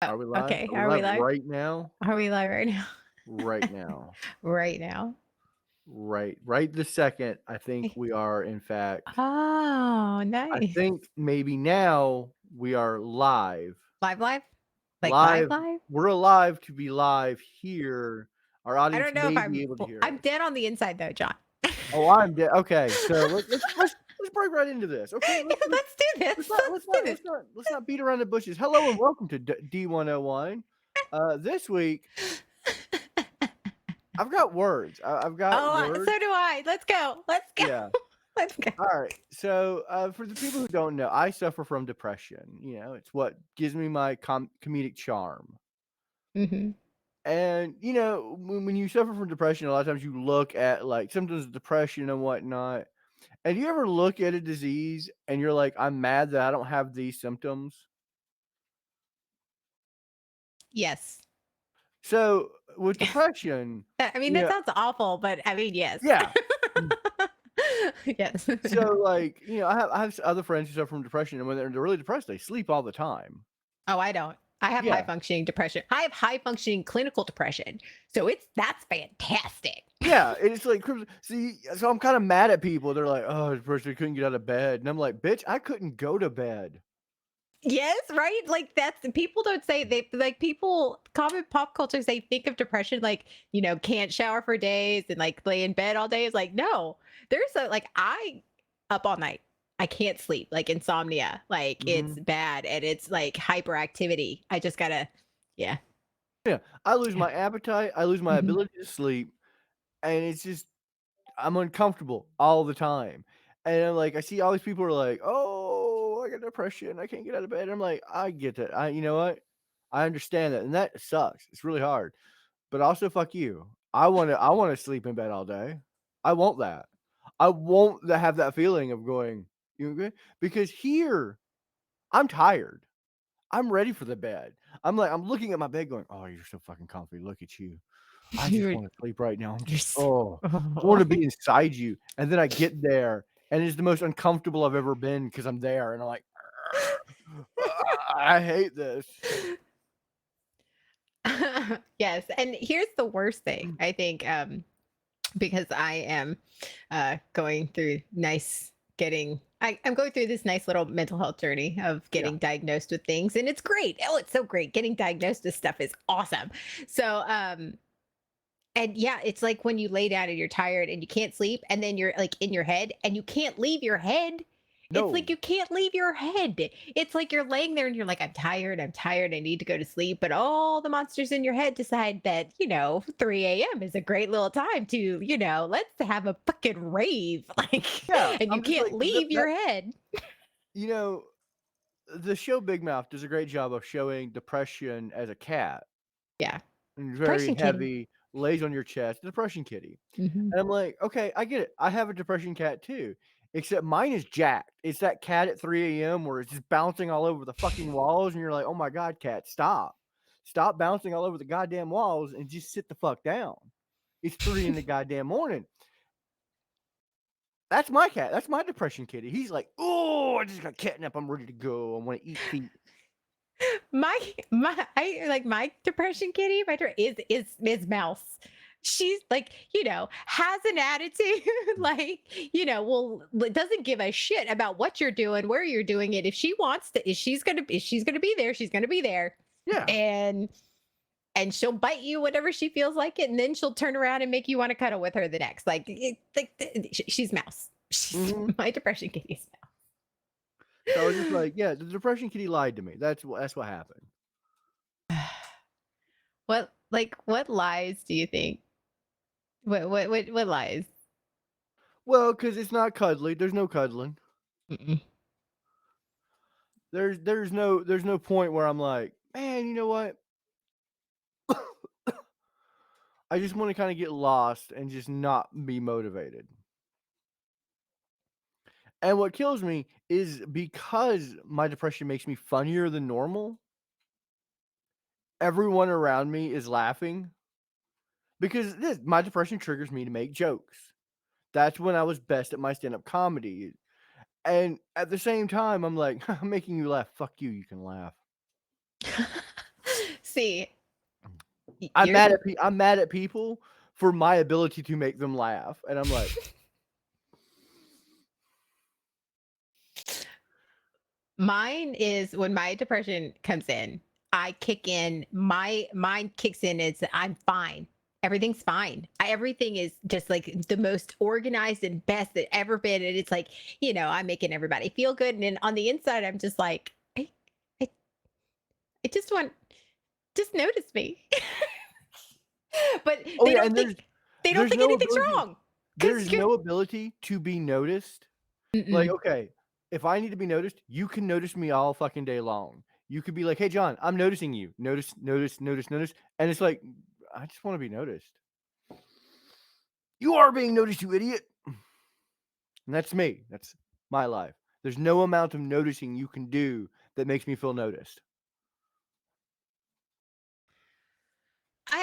Are we live? Okay, Are we are we live live? right now? Are we live right now? Right now. Right now. Right this second, I think we are, in fact Oh, I nice. think maybe now we are live. Live, live? Like live, Live live? we're alive to be live here. Our I audience don't know if may be able to hear I'm us. dead on the inside though, John. Oh, I'm dead. Okay, so let's break right into this. Okay, Let's do this. Let's do this. let's not beat around the bushes. Hello and welcome to D101. This week I've got words. I've got Oh, words. so do I. Let's go. Let's go. Yeah. Let's go. All right. So, for the people who don't know, I suffer from depression. You know, it's what gives me my comedic charm. Mhm. And when you suffer from depression, a lot of times you look at like symptoms of depression and whatnot. And you ever look at a disease and you're like, I'm mad that I don't have these symptoms. Yes. So with depression, I mean, that yeah, sounds awful, but I mean, yes. yeah. Yes. So like, I have other friends who suffer from depression, and when they're really depressed, they sleep all the time. Oh, I don't. I have high Yeah. functioning depression. I have high functioning clinical depression. So that's fantastic. Yeah, and it's like see, so I'm kinda mad at people. They're like, "Oh, this person couldn't get out of bed." And I'm like, "Bitch, I couldn't go to bed." Yes, right? Like that's people don't say they like people common pop culture say think of depression like, can't shower for days and like lay in bed all day. Is like, no. There's a like I up all night. I can't sleep, like insomnia. Like it's Mhm. bad and it's like hyperactivity. I just gotta yeah. Yeah, I lose Yeah. my appetite, I lose my Mhm. ability to sleep, and it's just I'm uncomfortable all the time. And I'm like, I see all these people are like, "Oh, I got depression, I can't get out of bed." I'm like, "I get that. You know what? I understand that, and that sucks. It's really hard. But also fuck you. I wanna sleep in bed all day. I want that. I want to have that feeling of going, "You okay?" Because here, I'm tired. I'm ready for the bed. I'm looking at my bed going, "Oh, you're so fucking comfy. Look at you. I just You're wanna sleep right now. I'm you're just s- oh, I oh. wanna be inside you." And then I get there, and it's the most uncomfortable I've ever been because 'cause I'm there, and I'm like, I hate this." Yes, and here's the worst thing, I think, because I am going through I'm going through this nice little mental health journey of Yeah. getting diagnosed with things, and it's great. Oh, it's so great. Getting diagnosed with stuff is awesome. So, and yeah, it's like when you lay down and you're tired and you can't sleep, and then you're like in your head and you can't leave your head. It's like No. you can't leave your head. It's like you're laying there and you're like, I'm tired, I need to go to sleep. But all the monsters in your head decide that, 3 a.m. is a great little time to, let's have a fucking rave. Like, Yeah, and you I'm just can't like, that leave that your head. you know the show Big Mouth does a great job of showing depression as a cat, Yeah. and very Depression kitty. heavy, lays on your chest, depression kitty. Hmm. And I'm like, "Okay, I get it. I have a depression cat too, except mine is jacked. It's that cat at 3 a.m. where it's just bouncing all over the fucking walls, and you're like, 'Oh my god, cat, stop. Stop bouncing all over the goddamn walls and just sit the fuck down.' It's 3 in the goddamn morning." That's my cat. That's my depression kitty. He's like, "Oh, I just got catnip. I'm ready to go. I wanna eat feet." My depression kitty, is Mouse. She's like, has an attitude, like, doesn't give a shit about what you're doing, where you're doing it. If she wants to, if she's gonna be there, she's gonna be there. Yeah. And she'll bite you whenever she feels like it, and then she'll turn around and make you want to cuddle with her the next. She's Mouse. She's Mhm. my depression kitty's So I was just like, yeah, the depression kitty lied to me. That's what happened. Mouse. What lies do you think? What lies? Well, because it's not cuddly. There's no cuddling. Mm-mm. There's no point where I'm like, man, you know what? I just want to kind of get lost and just not be motivated. And what kills me is because my depression makes me funnier than normal. Everyone around me is laughing because my depression triggers me to make jokes. That's when I was best at my stand-up comedy. And at the same time, I'm like, "I'm making you laugh. Fuck you, you can laugh." See, I'm you're mad at I'm mad at people for my ability to make them laugh, and I'm like, mine is when my depression comes in, I kick in my mine kicks in is I'm fine. Everything's fine. Everything is just like the most organized and best that ever been. And it's like, I'm making everybody feel good. And then on the inside, I'm just like, I, I just want, just notice me. But "Oh, they yeah," don't and think they don't there's think no anything's ability wrong because there's you're. no ability to be noticed. Like, Mm-mm. okay, if I need to be noticed, you can notice me all fucking day long. You could be like, "Hey, John, I'm noticing you. Notice, notice, notice, notice," and it's like, I just wanna be noticed. "You are being noticed, you idiot." And that's me. That's my life. There's no amount of noticing you can do that makes me feel noticed.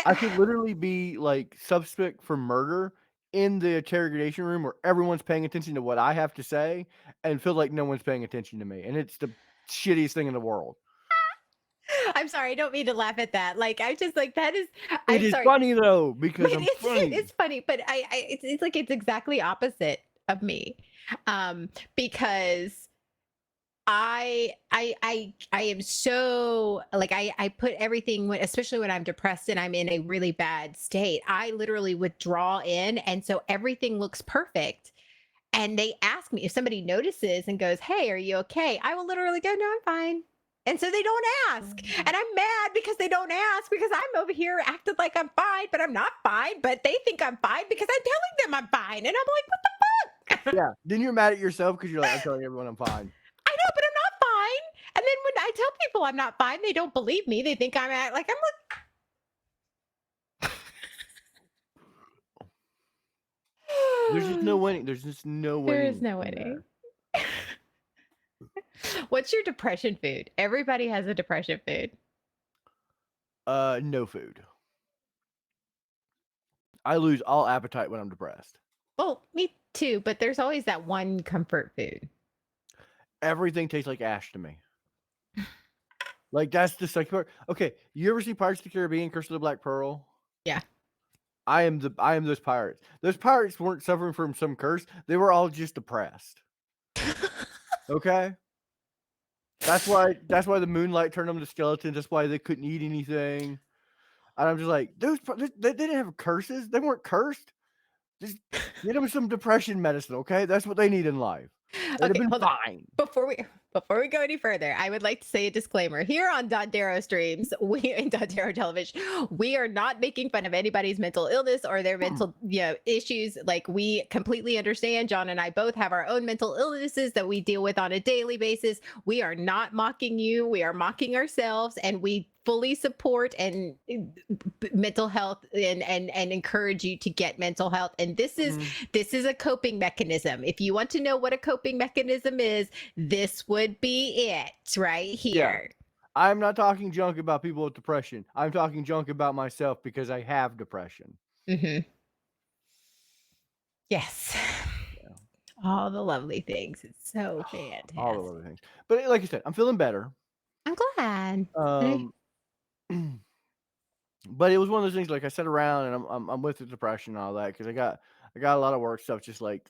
I could I literally be, like, suspect for murder in the interrogation room where everyone's paying attention to what I have to say and feel like no one's paying attention to me, and it's the shittiest thing in the world. I'm sorry, I don't mean to laugh at that. Like, I just like that is It I'm is sorry. funny, though, But because I'm it funny. is funny, but it's like it's exactly opposite of me. Because I am so like I put everything when, especially when I'm depressed and I'm in a really bad state, I literally withdraw in, and so everything looks perfect. And they ask me if somebody notices and goes, "Hey, are you okay?" I will literally go, "No, I'm fine." And so they don't ask. And I'm mad because they don't ask because I'm over here acting like I'm fine, but I'm not fine. But they think I'm fine because I'm telling them I'm fine. And I'm like, what the fuck? Yeah, then you're mad at yourself because 'cause you're like, "I'm telling everyone I'm fine." I know, but I'm not fine. And then when I tell people I'm not fine, they don't believe me. They think I'm like I'm There's just no like winning. There's just no there is winning no in winning. there. What's your depression food? Everybody has a depression food. No food. I lose all appetite when I'm depressed. Well, me too, but there's always that one comfort food. Everything tastes like ash to me. Like, that's the sucky part. Okay, you ever see Pirates of the Caribbean: Curse of the Black Pearl? Yeah. I am those pirates. Those pirates weren't suffering from some curse, they were all just depressed, okay? That's why the moonlight turned them to skeletons, that's why they couldn't eat anything, and I'm just like, "Those pi they didn't have curses, they weren't cursed, just get them some depression medicine, okay? That's what they need in life. They'd have Okay, been hold on. fine." Before we before we go any further, I would like to say a disclaimer. Here on Dotdero streams, we in Dotdero television, we are not making fun of anybody's mental illness or their mental, issues. Like we completely understand. John and I both have our own mental illnesses that we deal with on a daily basis. We are not mocking you. We are mocking ourselves, and we fully support and mental health and encourage you to get mental health. And Mhm. this is a coping mechanism. If you want to know what a coping mechanism is, this would be it right Yeah. here. I'm not talking junk about people with depression, I'm talking junk about myself because I have depression. Hmm. Yes. Yeah, All the lovely things. It's so all the fantastic. other things. But like I said, I'm feeling better. I'm glad. Hey. Um, but it was one of those things, like, I sat around and I'm with the depression and all that because I got a lot of work stuff just, like,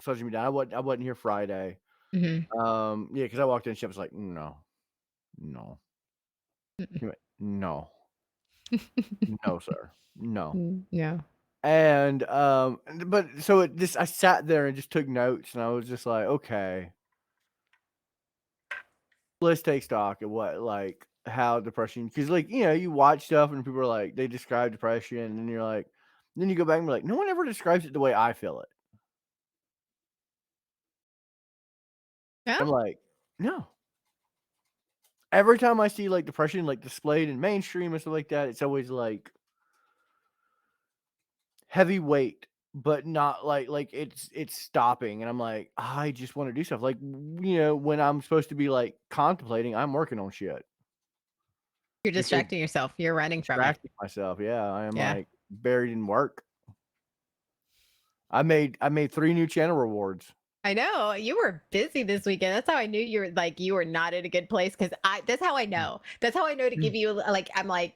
sludging me down. I wasn't here Friday. Hmm. Yeah, because I walked in, she was like, "No, no, Mm-mm. no, no, sir, no." Yeah. But so it just I sat there and just took notes, and I was just like, "Okay, let's take stock of what, like, how depression." Because, like, you watch stuff and people are like, they describe depression, and you're like, then you go back and be like, "No one ever describes it the way I feel it." Yeah. I'm like, "No." Every time I see, like, depression, like, displayed in mainstream and stuff like that, it's always like heavyweight, but not like it's stopping, and I'm like, I just wanna do stuff. Like, when I'm supposed to be, like, contemplating, I'm working on shit You're because distracting yourself. You're running from it. distracting myself, yeah, I am, Yeah. like, buried in work. I made 3 new channel rewards. I know you were busy this weekend. That's how I knew you were like you were not in a good place because I. That's how I know. That's how I know to give you like I'm like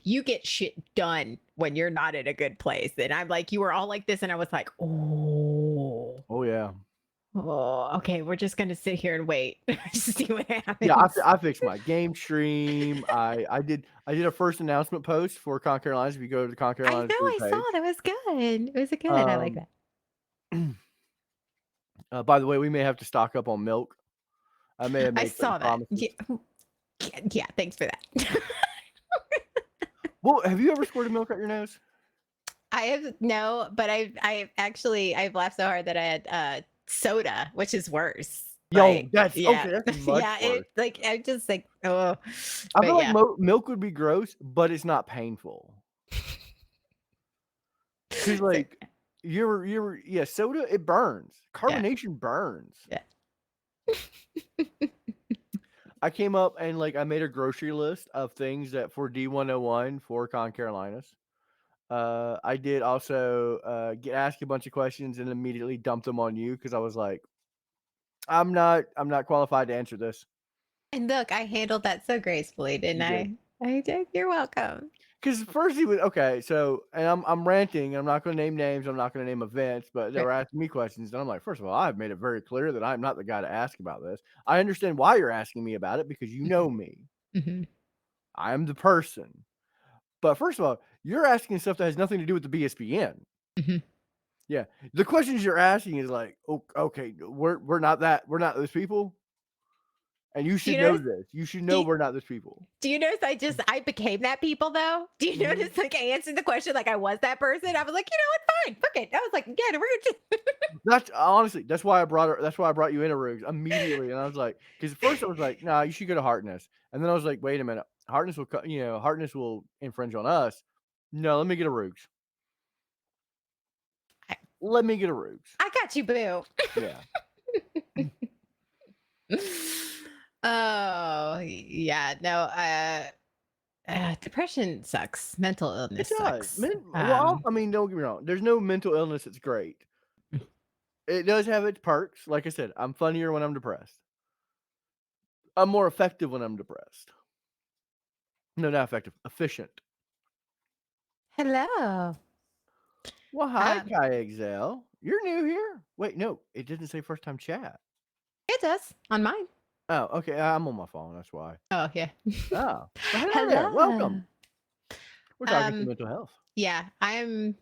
you get shit done when you're not in a good place, and I'm like you were all like this, and I was like oh. Oh, yeah. Oh, okay. We're just gonna sit here and wait to see what Yeah, happens. I fixed my game stream. I did a first announcement post for Con Carolinas. If you go to the Con I know. Carolinas group I saw page. that was good. It was a good. I like Um, that. by the way, we may have to stock up on milk. I may have I made certain saw that. promises. Yeah, yeah. Thanks for that. Well, have you ever squirted milk out your nose? I have no, but I've actually I've laughed so hard that I had soda, which is worse. Yo, Like, that's yeah. okay. That's much Yeah, worse. it like I'm just like, oh, I but feel like yeah. milk would be gross, but it's not painful. Cause So, like yeah, soda it burns. yeah. Carbonation burns. Yeah. I came up and like I made a grocery list of things that for D101 for Con Carolinas. I did also get ask a bunch of questions and immediately dumped them on you because I was like, I'm not qualified to answer this. And look, I handled that so gracefully, didn't You did. I? I did. You're welcome. Because first he was okay, so and I'm ranting, I'm not gonna name names, I'm not gonna name events, but they Right. were asking me questions, and I'm like, first of all, I've made it very clear that I'm not the guy to ask about this. I understand why you're asking me about it because you know Mhm, me. mhm, I'm the person. But first of all, you're asking stuff that has nothing to do with the BSPN. mhm. Yeah. The questions you're asking is like, okay, we're not those people, and you Do you should know notice? this. You should Do know you, we're not those people. do you notice I became that people though? Do you Mhm. notice like I answered the question like I was that person? I was like, you know what, fine, fuck it. I was like, yeah, we're just That's honestly, that's why I brought you into Roogs immediately, and I was like, because at first I was like, "Nah, you should go to Hartness," and then I was like, "Wait a minute, Hartness will infringe on us. No, let me get a Roogs. I, Let me get a Roogs." I got you, boo. Yeah. Oh yeah, no, depression sucks. Mental It illness does. sucks. I mean, don't get me wrong, there's no mental illness that's great. It does have its perks. Like I said, I'm funnier when I'm depressed. I'm more effective when I'm depressed. No, not effective, efficient. Hello. Well, hi, Um, Kai Excel. You're new here. Wait, no, it didn't say first time chat. it does on mine. Oh, okay. I'm on my phone. That's why. Oh yeah. Oh, well, hello there. Hello. Welcome. We're talking to Um, mental health. yeah, I'm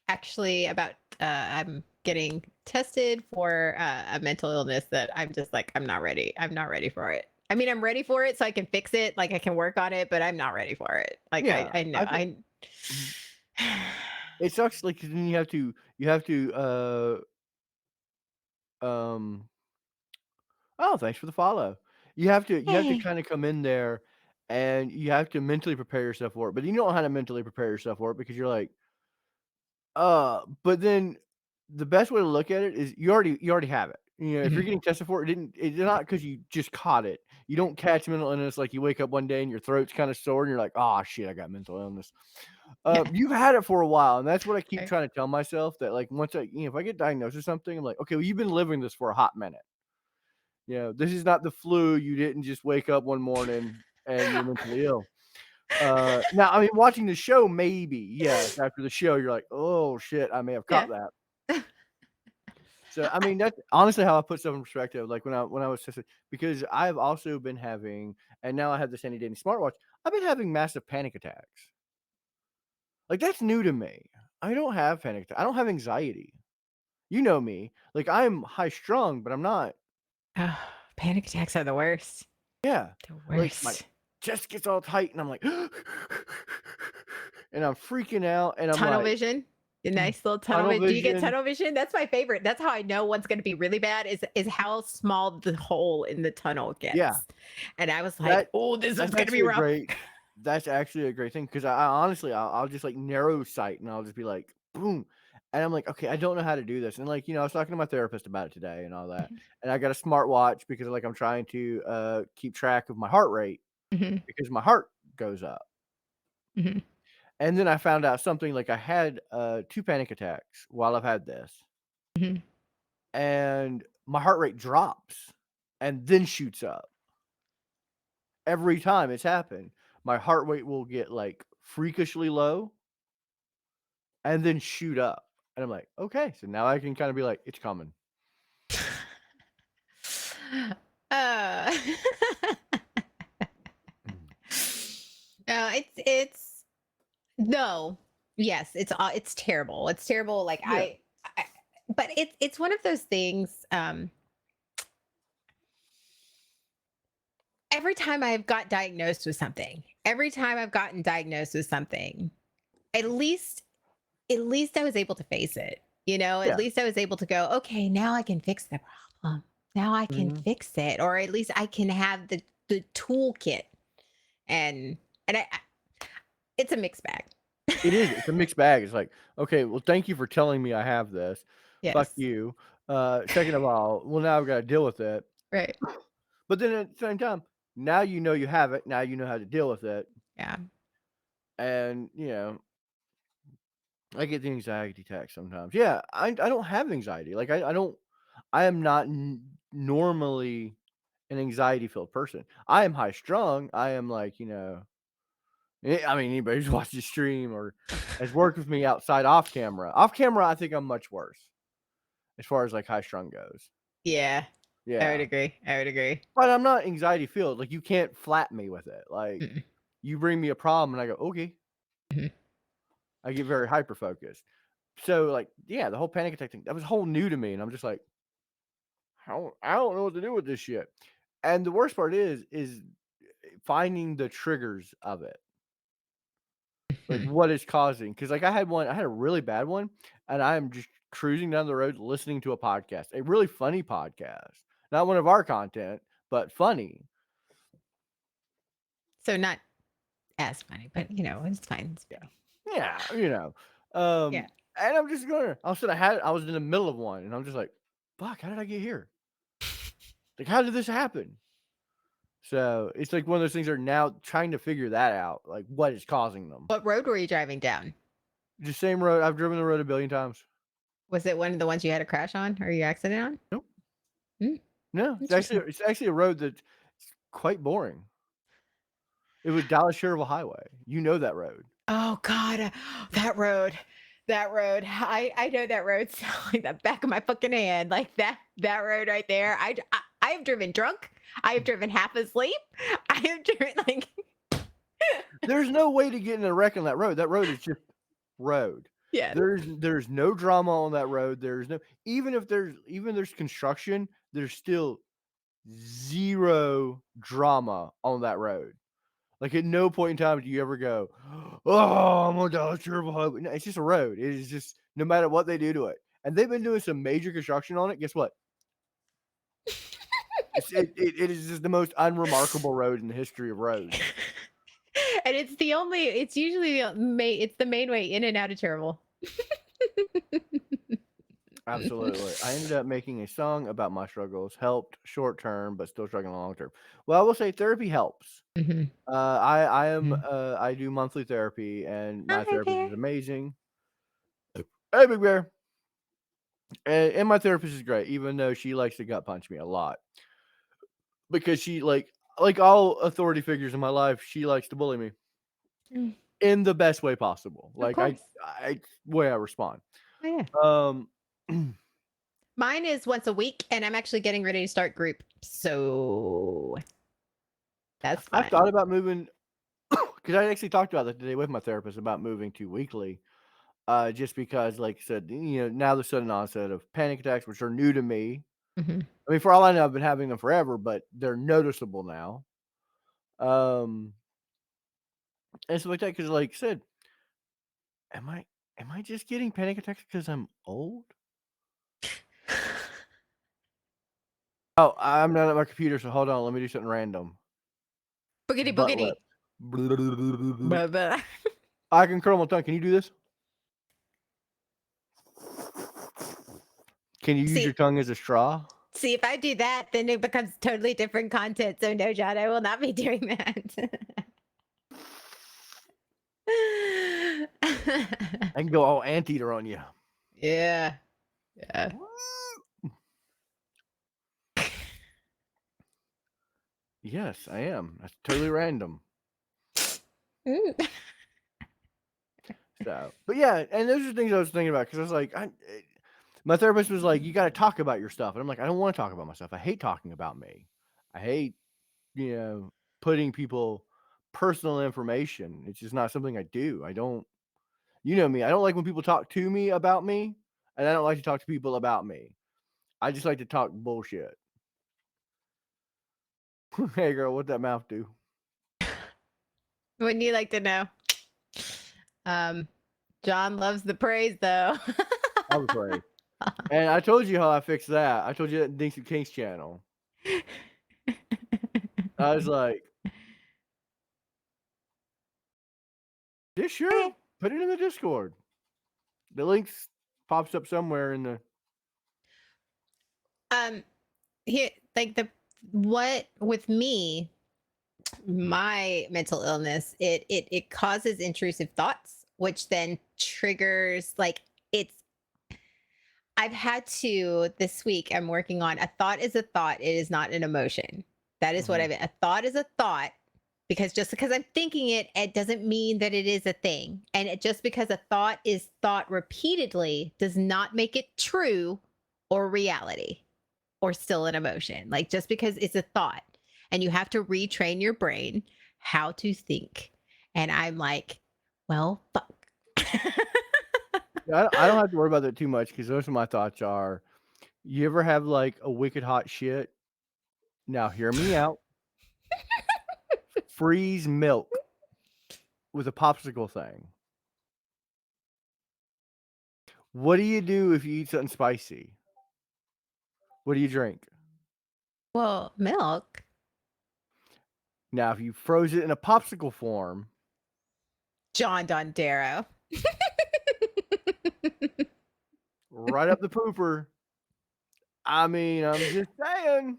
actually about I'm getting tested for a mental illness that I'm just like I'm not ready. I'm not ready for it. I mean, I'm ready for it so I can fix it, like I can work on it, but I'm not ready for it. Like Yeah, I know. I think I mhm. It sucks. Like 'cause then you have to. Um. Oh, thanks for the follow. You have to Hey. kind of come in there, and you have to mentally prepare yourself for it. But you don't know how to mentally prepare yourself for it because you're like, but then the best way to look at it is you already have it. You know, if you're Mhm. getting tested for it, it's not because you just caught it. You don't catch mental illness like you wake up one day and your throat's kind of sore and you're like, "Oh shit, I got mental illness." Yeah. You've had it for a while, and that's what I keep Okay. trying to tell myself that like once if I get diagnosed with something, I'm like, "Okay, well, you've been living this for a hot minute. You know, this is not the flu. You didn't just wake up one morning and you're mentally ill." Now, I mean, watching the show, maybe, yes, after the show, you're like, "Oh, shit, I may have caught Yeah. that." So, I mean, that's honestly how I put stuff in perspective, like, when I was tested because I've also been having and now I have this Handy Dandy smartwatch, I've been having massive panic attacks. Like, that's new to me. I don't have I don't have anxiety. You know me. Like, I'm high strung, but I'm not Oh, panic attacks are the worst. yeah. The Like, my worst. chest gets all tight, and I'm like, and I'm freaking out, and I'm Tunnel like, vision. A nice little tunnel tunnel vision. Do you get vision. tunnel vision? That's my favorite. That's how I know one's gonna be really bad is how small the hole in the tunnel Yeah. gets. And I was like, That "Oh, this is that's gonna be actually a rough." great that's actually a great thing because I honestly I'll just like narrow sight and I'll just be like boom, and I'm like okay I don't know how to do this and like I was talking to my therapist about it today and all that Mhm, and I got a smartwatch because like I'm trying to keep track of my heart rate mhm, because my heart goes up mhm. and then I found out something like I had two panic attacks while I've had this Mhm. and my heart rate drops and then shoots up. Every time it's happened, my heart rate will get, like, freakishly low and then shoot up. And I'm like, "Okay, so now I can kinda be like, it's coming." Uh, Mm. no, it's no. Yes, it's terrible. It's terrible. Like Yeah, I but it's one of those things. Every time I've got diagnosed with something, every time I've gotten diagnosed with something, at least at least I was able to face it. You know, at yeah. least I was able to go, okay, now I can fix the problem. Now I can Mhm. fix it, or at least I can have the toolkit. And and it's a mixed bag. It is, it's a mixed bag. It's like, "Okay, well, thank you for telling me I have this. Fuck Yes. you. Second of all, well, now I've gotta deal with it." Right. But then at the same time, now you know you have it, now you know how to deal with it, Yeah. and, I get the anxiety attack sometimes. Yeah, I don't have anxiety. Like, I don't I am not normally an anxiety-filled person. I am high strung. I am like, I mean, anybody who's watched the stream or has worked with me outside off camera. Off camera, I think I'm much worse as far as, like, high strung goes. Yeah. I would Yeah. agree. I would agree. But I'm not anxiety filled. Like, you can't flat me with it. Like, Mm-mm. you bring me a problem and I go, "Okay." Mhm. I get very hyper focused. So, like, yeah, the whole panic attack thing, that was whole new to me, and I'm just like, I don't know what to do with this shit. And the worst part is finding the triggers of it, like Mhm. what is causing. Because like I had a really bad one, and I am just cruising down the road listening to a podcast, a really funny podcast, not one of our content, but funny. So not as funny, but it's fine. It's Yeah, funny. yeah, Yeah. and I'm just going. All of a sudden, I was in the middle of one, and I'm just like, fuck, how did I get here? Like, how did this happen? So, it's like one of those things are now trying to figure that out, like, what is causing them. What road were you driving down? The same road I've driven the road a billion times. Was it one of the ones you had a crash on or you accident on? Nope. Mm, No, interesting. it's actually a road that's quite boring. It was Dallas Sherrill Highway. You know that road. Oh God, that road. That road. I know that road so like the back of my fucking hand. Like that road right there. I have driven drunk. I have driven half asleep. I have driven like There's no way to get in a wreck on that road. That road is just road. yes. There's no drama on that road. There's no even there's construction, there's still 0 drama on that road. Like, at no point in time do you ever go, "Oh, I'm on Dallas Sherrill Highway." No, it's just a road. It is just no matter what they do to it. And they've been doing some major construction on it. Guess what? It is just the most unremarkable road in the history of roads. And it's usually it's the main way in and out of Cherville. Absolutely. I ended up making a song about my struggles, helped short term, but still struggling long term. Well, I will say therapy helps. Mhm. Mhm. I do monthly therapy, and my Hi therapist there. is amazing. Hey, Big Bear. And my therapist is great, even though she likes to gut punch me a lot because she like all authority figures in my life, she likes to bully me Mm, in the best way possible. of Like course. I way I respond. Oh, yeah. Um, Mine is once a week, and I'm actually getting ready to start group. So that's I've fun. thought about moving because I actually talked about that today with my therapist about moving to weekly. Just because, like I said, now the sudden onset of panic attacks, which are new to me. Mhm. I mean, for all I know, I've been having them forever, but they're noticeable now. Um, and stuff like that. Because, like I said, am I am I just getting panic attacks because I'm old? Oh, I'm not at my computer, so hold on. Let me do something random. Boogity Butt boogity. lips. Blah, blah. I can curl my tongue. Can you do this? Can you use your See, tongue as a straw? see, if I do that, then it becomes totally different content. So no, John, I will not be doing that. I can go all anteater on you. Yeah. Yeah. Yes, I am. That's totally random. Mm. So, but yeah, and those are things I was thinking about because I was like, my therapist was like, "You got to talk about your stuff," and I'm like, "I don't want to talk about myself. I hate talking about me. I hate, you know, putting people personal information. It's just not something I do. I don't, you know me. I don't like when people talk to me about me, and I don't like to talk to people about me. I just like to talk bullshit." Hey, girl, what that mouth do? Wouldn't you like to know? Um, John loves the praise, though. I'm afraid. And I told you how I fixed that. I told you that Dinks and Kings channel. I was like, "Yeah, sure. Okay. Put it in the Discord. The links pops up somewhere in the." Um, here, like the what with me, my mental illness, it causes intrusive thoughts, which then triggers like it's. I've had to this week. I'm working on a thought is a thought. It is not an emotion. That is what I Mhm. mean. A thought is a thought because just because I'm thinking it, it doesn't mean that it is a thing. And just because a thought is thought repeatedly does not make it true or reality or still an emotion. Like just because it's a thought and you have to retrain your brain how to think. And I'm like, well, fuck. Yeah, I don't have to worry about that too much because those of my thoughts are, you ever have, like, a wicked hot shit? Now hear me out. Freeze milk with a popsicle thing. What do you do if you eat something spicy? What do you drink? Well, milk. Now, if you froze it in a popsicle form, John Dondero. right up the pooper. I mean, I'm just saying.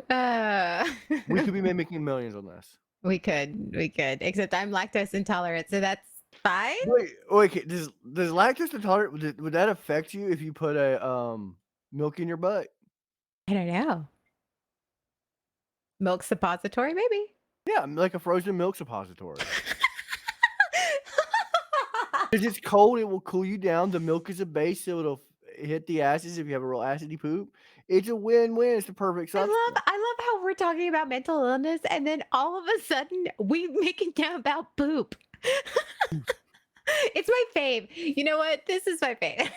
Uh, We could be making millions on this. we could. Except I'm lactose intolerant, so that's fine. Wait, okay, does lactose intolerant would that affect you if you put a, milk in your butt? I don't know. Milk suppository, maybe. Yeah, like a frozen milk suppository. 'Cause it's cold, it will cool you down, the milk is a base, so it'll hit the acids if you have a real acidy poop. It's a win-win, it's the perfect substance. I love how we're talking about mental illness, and then all of a sudden we making down about poop. It's my fave. You know what? This is my fave.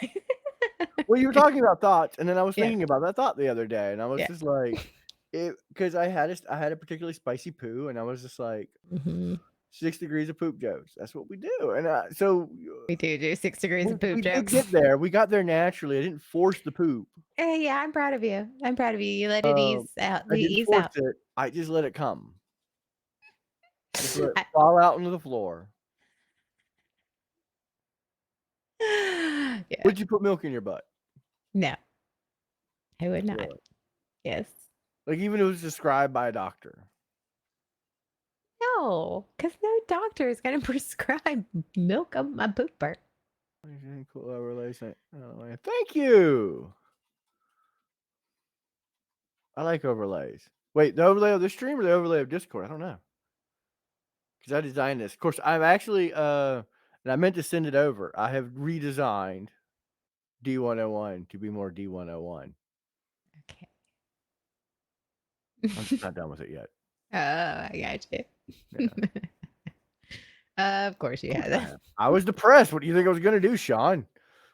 Well, you were talking about thoughts, and then I was Yeah, thinking about that thought the other day, and I was yeah. just like, because I had a particularly spicy poo, and I was just like, Mhm. 6 degrees of poop jokes, that's what we do, and, so, We do 6 degrees of poop we did jokes. get there, we got there naturally, I didn't force the poop. Yeah, I'm proud of you. I'm proud of you. You let it Um, ease out. I didn't Ease force out. it, I just let it come. Just let it I- fall out onto the floor. yeah. Would you put milk in your butt? No, I would not. Really? Yes. Like, even if it was described by a doctor? No, because no doctor is going to prescribe milk of my pooper. Cool relation. Oh, thank you. I like overlays. Wait, the overlay of the stream or the overlay of Discord? I don't know. Because I designed this. Of course, I'm actually, and I meant to send it over. I have redesigned D101 to be more D101. Okay. I'm just not done with it yet. Oh, I got you. Yeah. Of course you Of course had I that. have. I was depressed. What do you think I was going to do, Sean?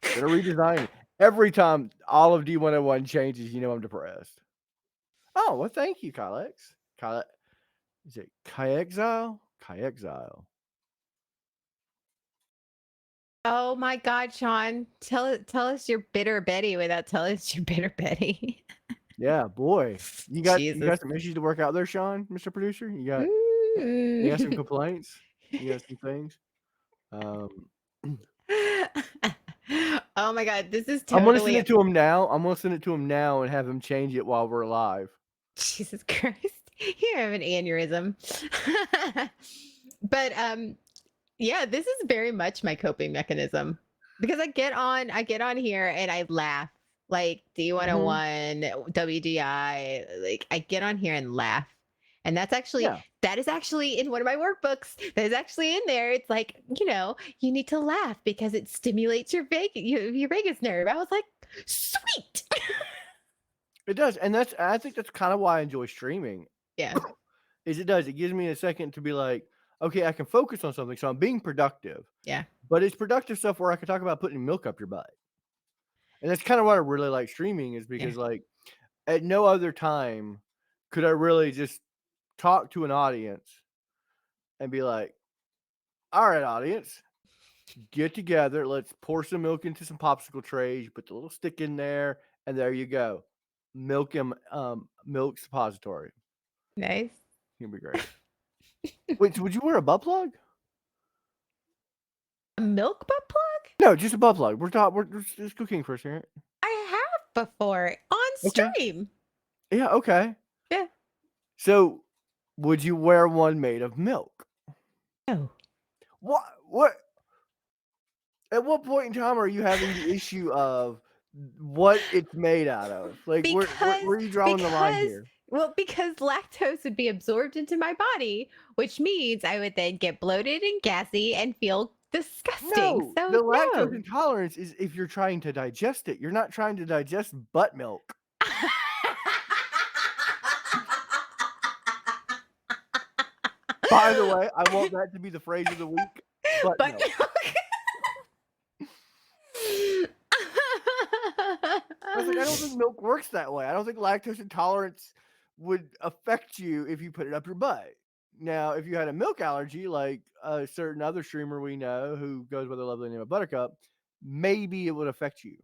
Gonna redesign it. Every time all of D101 changes, you know I'm depressed. Oh, well, thank you, Kylex. Kyle, is it Kyexile? Kyexile. Oh my God, Sean. Tell us you're bitter Betty without telling us you're bitter Betty. Yeah, boy. You Jesus. got some issues to work out there, Sean, Mr. Producer? You got some Mm. complaints? You got some things? Um, Oh my God, this is I'm gonna send totally it to him now. I'm gonna send it to him now and have him change it while we're live. Jesus Christ. You have an aneurysm. But yeah, this is very much my coping mechanism because I get on here and I laugh like Mhm. D101, WDI, like I get on here and laugh. And Yeah, that is actually in one of my workbooks. That is actually in there. It's like, you need to laugh because it stimulates your vagus nerve. I was like, sweet. it does, and I think that's kinda why I enjoy streaming, Yeah. is it gives me a second to be like, "Okay, I can focus on something, so I'm being productive." Yeah. But it's productive stuff where I can talk about putting milk up your butt, and that's kinda why I really like streaming is Yeah. because, like, at no other time could I really just talk to an audience and be like, "Alright, audience, get together, let's pour some milk into some popsicle trays, you put the little stick in there, and there you go. Milk suppository. Nice. It'll be great." Wait, so would you wear a butt plug? A milk butt plug? No, just a butt plug. We're just cooking for a second. I have before on Okay. stream. Yeah, okay. Yeah. So, would you wear one made of milk? No. What at what point in time are you having the issue of what it's made out of? Like, Because where are you drawing the line because here? because lactose would be absorbed into my body, which means I would then get bloated and gassy and feel disgusting. No, So the lactose no. intolerance is if you're trying to digest it. You're not trying to digest butt milk. By the way, I want that to be the phrase of the week, butt But milk. I was like, I don't think milk works that way. I don't think lactose intolerance would affect you if you put it up your butt. Now, if you had a milk allergy, like a certain other streamer we know who goes by the lovely name of Buttercup, maybe it would affect you.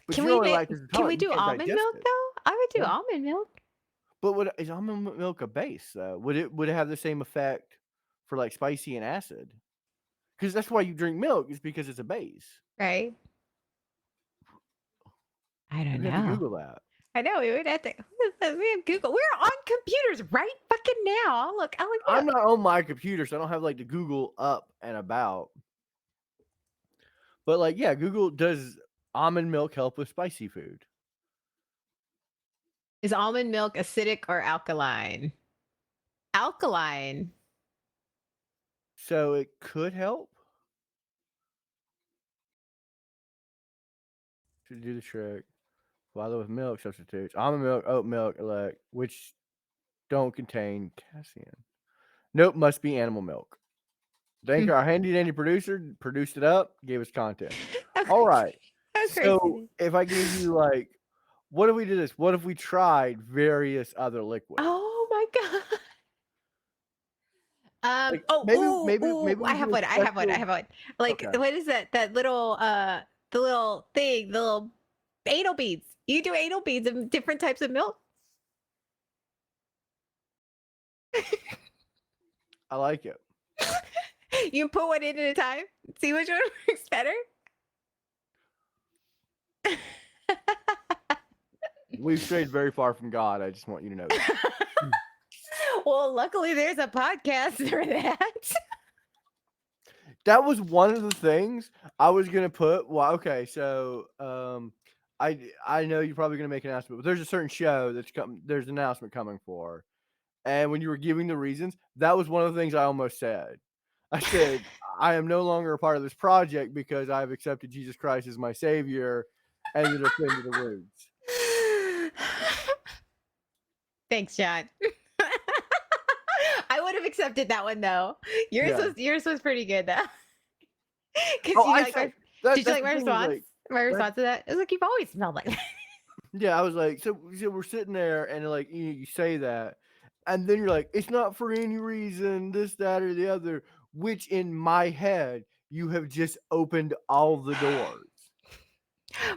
But can you're we only ma lactose can we intolerant. You do can't almond digest milk it. though? I would do Yeah. almond milk. But is almond milk a base though? Would it have the same effect for like spicy and acid? Because that's why you drink milk is because it's a base. Right? I We're don't gonna have to know. Google that. I know we would have to. We have Google. We're on computers right fucking now. I'll look I'm now. not on my computer, so I don't have like the Google up and about. But like, yeah, Google does almond milk help with spicy food? Is almond milk acidic or alkaline? Alkaline. So it could help to do the trick. Follow with milk substitutes. Almond milk, oat milk, which don't contain casein. Nope, must be animal milk. Thank Hmm. our handy dandy producer, produced it up, gave us content. How All crazy! right. How So crazy! if I gave you like, what if we did this? What if we tried various other liquids? Oh my god. Like Oh. maybe I we have do a one. I have one. I special. have one. Like Okay. what is that? The little thing. The little anal beads. You do anal beads of different types of milk. I like it. You put one in at a time. See which one works better. We've strayed very far from God. I just want you to know that. Well, luckily there's a podcast for that. That was one of the things I was gonna put. Well, okay, so I know you're probably gonna make an announcement, but there's a certain show that's come. There's an announcement coming for, and when you were giving the reasons, that was one of the things I almost said. I said I am no longer a part of this project because I've accepted Jesus Christ as my Savior, and it offended the roots. Thanks, John. I would have accepted that one though. Yeah. Yours was pretty good though. Because Oh, I said that. did you That's like the my thing is response? like My that. response to that? It was like you've always smelled like that. Yeah, I was like, so we're sitting there and like you say that, and then you're like, it's not for any reason, this, that, or the other, which in my head, you have just opened all the doors.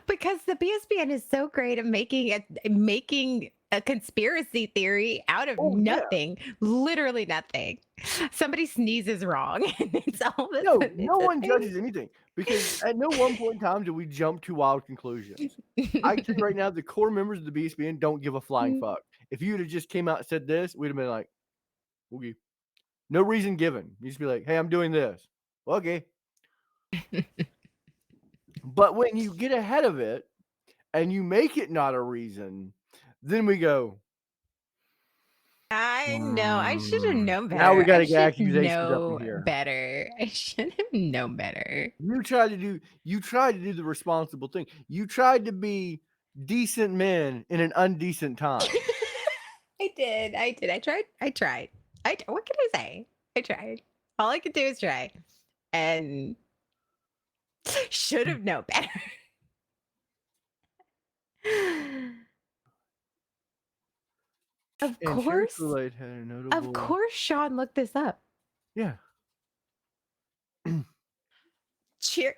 Because the BSBN is so great at making a conspiracy theory out of Oh yeah. nothing, literally nothing. Somebody sneezes wrong, and it's all of a No, sudden no it's a one thing. judges anything because at no one point in time do we jump to wild conclusions. I can tell you right now, the core members of the BSBN don't give a flying fuck. If you'd have just came out and said this, we'd have been like, okay. No reason given. You just be like, hey, I'm doing this. Okay. But when you get ahead of it, and you make it not a reason, then we go, I know. I should have known now we better. I gotta get should accusations up in know here. better. I should have known better. You tried to do the responsible thing. You tried to be decent men in an undecent time. I did. I did. I tried. I tried. What can I say? I tried. All I could do is try. And should have known better. Of And Cherry course. Kool-Aid had a Of notable course Sean looked this up. yeah. Cheer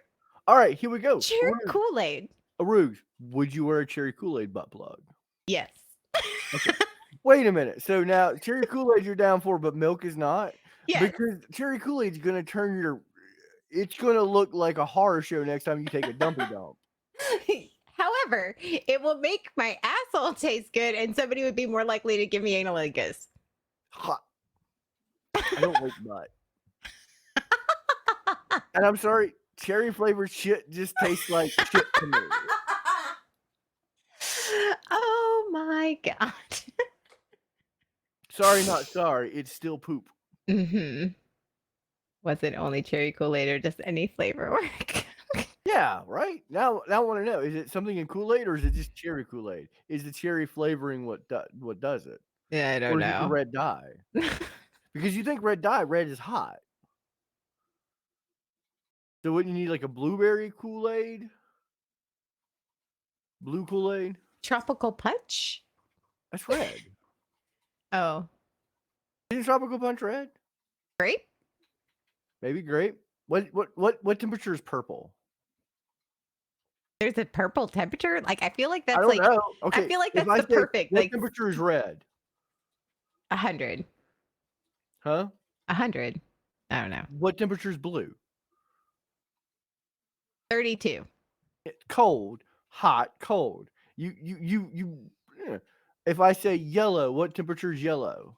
Alright, here we go. Cherry Aruge. Kool-Aid. Aruge, would you wear a Cherry Kool-Aid butt plug? Yes. Okay. Wait a minute. So now Cherry Kool-Aid you're down for, but milk is not? Yes. Because Cherry Kool-Aid's gonna turn your it's gonna look like a horror show next time you take a dumpy dump. However, it will make my asshole taste good and somebody would be more likely to give me anal a kiss. Hot. I don't like butt. And I'm sorry, cherry flavored shit just tastes like shit to me. Oh my god. Sorry, not sorry. It's still poop. Hmm. Was it only cherry Kool-Aid or does any flavor work? Yeah, right? Now I wanna know, is it something in Kool-Aid or is it just cherry Kool-Aid? Is the cherry flavoring what does it? Yeah, I don't Or is it the know. red dye? Because you think red is hot. So wouldn't you need like a blueberry Kool-Aid? Blue Kool-Aid? Tropical punch? That's red. Oh, Isn't tropical punch red? grape? Maybe grape. What temperature is purple? There's a purple temperature? Like, I feel like I that's don't like know. I Okay, feel like if that's I the say perfect, what like, temperature is red? 100. Huh? 100. I don't know. What temperature is blue? 32. Cold, hot, cold. Yeah. If I say yellow, what temperature is yellow?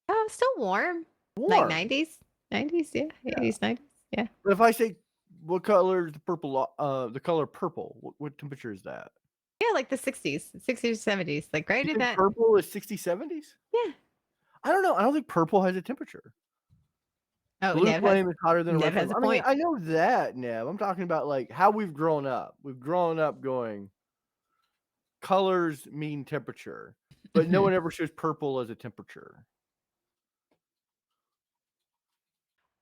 Oh, still warm. Like Warm. 90s? 90s, yeah. Yeah. 80s, 90s, yeah. But if I say what color is the purple the color purple, what temperature is that? Yeah, like the 60s, 60s, 70s, like right You in think that. purple is 60s, 70s? Yeah. I don't know. I don't think purple has a temperature. Oh, Blue flame is hotter than a red Nev has flame. a I mean, point. I know that, Nev. I'm talking about like how we've grown up. We've grown up going colors mean temperature, but no Mhm. one ever shows purple as a temperature.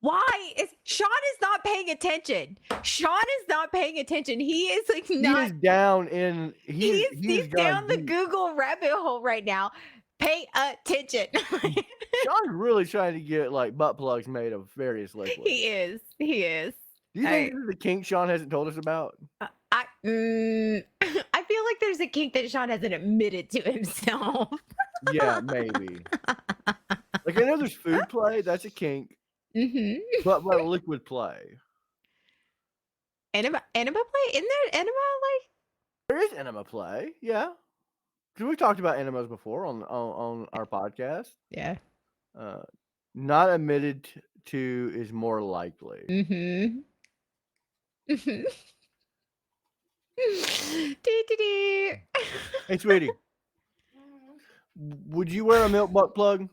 Why is Sean is not paying attention? Sean is not paying attention. He is like He not is down in he he's is gone down the deep. Google rabbit hole right now. Pay attention. Sean's really trying to get like butt plugs made of various liquids. He is. He is. Do you All think right. this is the kink Sean hasn't told us about? I feel like there's a kink that Sean hasn't admitted to himself. Yeah, maybe. Like I know there's food play, that's a kink, Hmm. but what liquid play? Enema play? Isn't there enema like? There is enema play, yeah. Because we talked about enemas before on our podcast. Yeah. Uh, not admitted to is more likely. Mm-hmm. Mm-hmm. Dee-dee-dee. Hey, sweetie, would you wear a milk butt plug?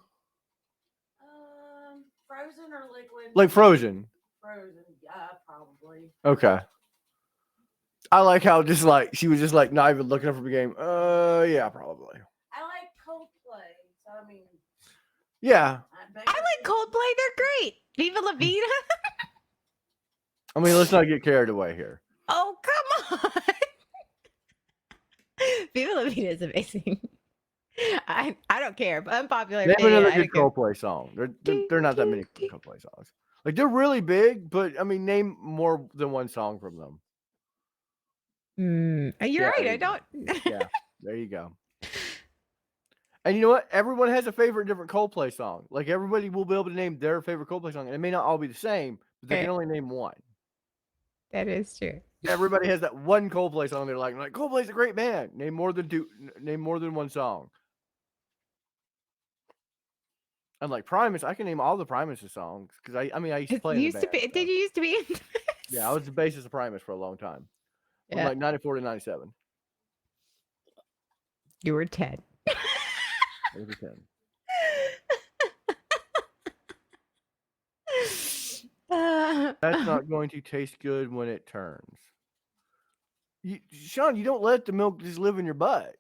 Frozen or liquid? Like frozen? Frozen, yeah, probably. Okay. I like how just like she was just like not even looking up for the game. Yeah, probably. I like Coldplay, so I mean, Yeah. I like Coldplay. They're great. Viva La Vida. I mean, let's not get carried away here. Oh, come on. Viva La Vida is amazing. I don't care. Unpopular Name opinion. another I good don't care. Coldplay song. They're not that many Coldplay songs. Like they're really big, but I mean, name more than one song from them. You're Yeah, right. there I you go. don't. Yeah, there you go. And you know what? Everyone has a favorite different Coldplay song. Like everybody will be able to name their favorite Coldplay song, and it may not all be the same, but they can Right. only name one. That is true. Everybody has that one Coldplay song they're like Coldplay's a great band. Name more than one song. Unlike Primus, I can name all the Primus' songs because I used to It play in the used to band. be. So. Did you used to be? Yeah, I was the bassist of Primus for a long time. from Yeah. like 94 to 97. You were 10. I was a 10. That's not going to taste good when it turns. Sean, you don't let the milk just live in your butt.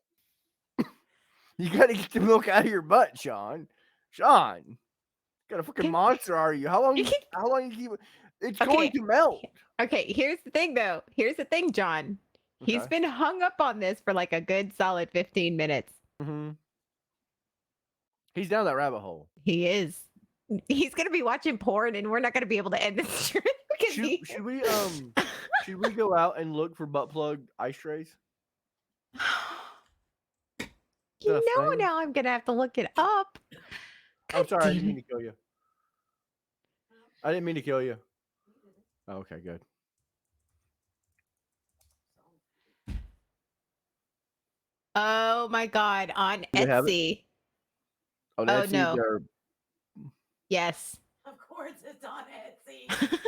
You got to get the milk out of your butt, Sean. Sean, what kind of fucking Can- monster are you? How long? You can- How long you keep? It's Okay. going to melt. Okay, here's the thing though. Here's the thing, John. He's Okay. been hung up on this for like a good solid 15 minutes. Mm-hmm. He's down that rabbit hole. He is. He's gonna be watching porn, and we're not gonna be able to end this stream. Should we go out and look for butt plug ice trays? You that a know, thing? now I'm gonna have to look it up. I'm God sorry, I didn't damn mean it. to kill you. I didn't mean to kill you. Oh, okay, good. Oh my god, on Do they have it? Etsy. On Oh, Etsy, no. they're Yes. Of course, it's on Etsy.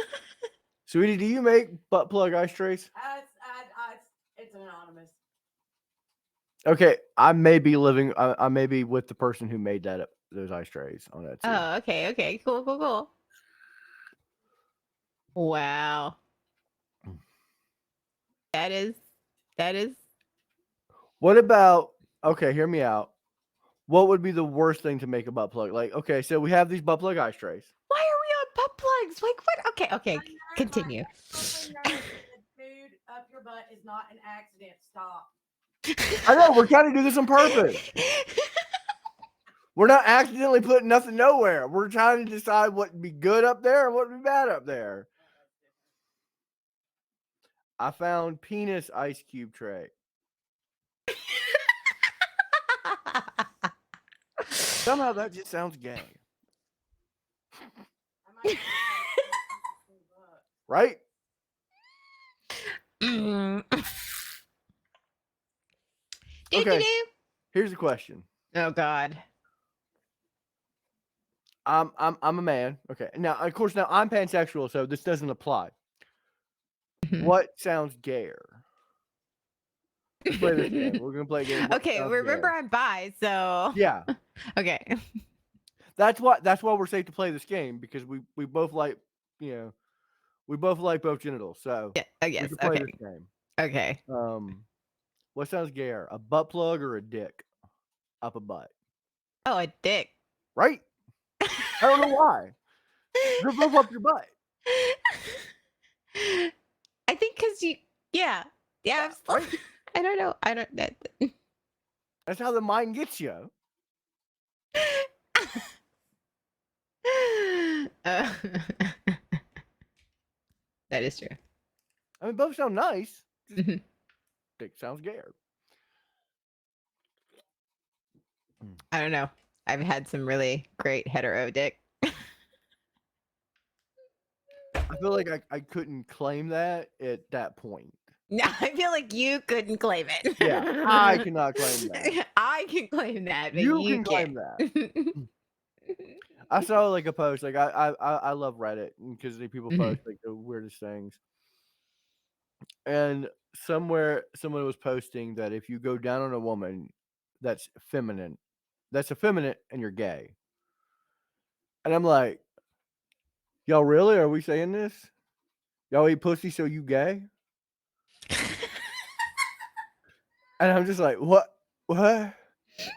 Sweetie, do you make butt plug ice trays? It's anonymous. Okay, I may be living. I may be with the person who made those ice trays on Etsy. Oh, okay. Cool. Wow. That is What about? Okay, hear me out. What would be the worst thing to make a butt plug? Like, okay, so we have these butt plug ice trays. why are we on butt plugs? Like what? Okay, continue. Food up your butt is not an accident. Stop. I know we're trying to do this on purpose. We're not accidentally putting nothing nowhere. We're trying to decide what would be good up there and what would be bad up there. I found penis ice cube tray. Somehow that just sounds gay, I might right? Mm. Okay. Here's the question. Oh God. I'm a man. Okay. Now, of course, now I'm pansexual, so this doesn't apply. What sounds gayer? Let's play this game. We're gonna play a game. What Okay, sounds remember gayer? I'm bi, so Yeah. okay. That's why we're safe to play this game, because we both like, we both like both genitals. So Yeah, we yes, can play okay. this game. Okay. What sounds gayer? A butt plug or a dick up a butt? Oh, a dick. Right? I don't know why. They're both up your butt. I think because yeah, Right? I don't know. I don't. That's how the mind gets you. Uh, that is true. I mean, both sound nice. Just Mhm. dick sounds gayer. I don't know. I've had some really great hetero dick. I feel like I couldn't claim that at that point. No, I feel like you couldn't claim it. Yeah, I cannot claim that. I can claim that, but You you can claim can't. that. I saw like a post. Like I love Reddit because people post like the weirdest things. And somewhere someone was posting that if you go down on a woman that's effeminate and you're gay. And I'm like, y'all really? Are we saying this? Y'all eat pussy so you gay? And I'm just like, what? What?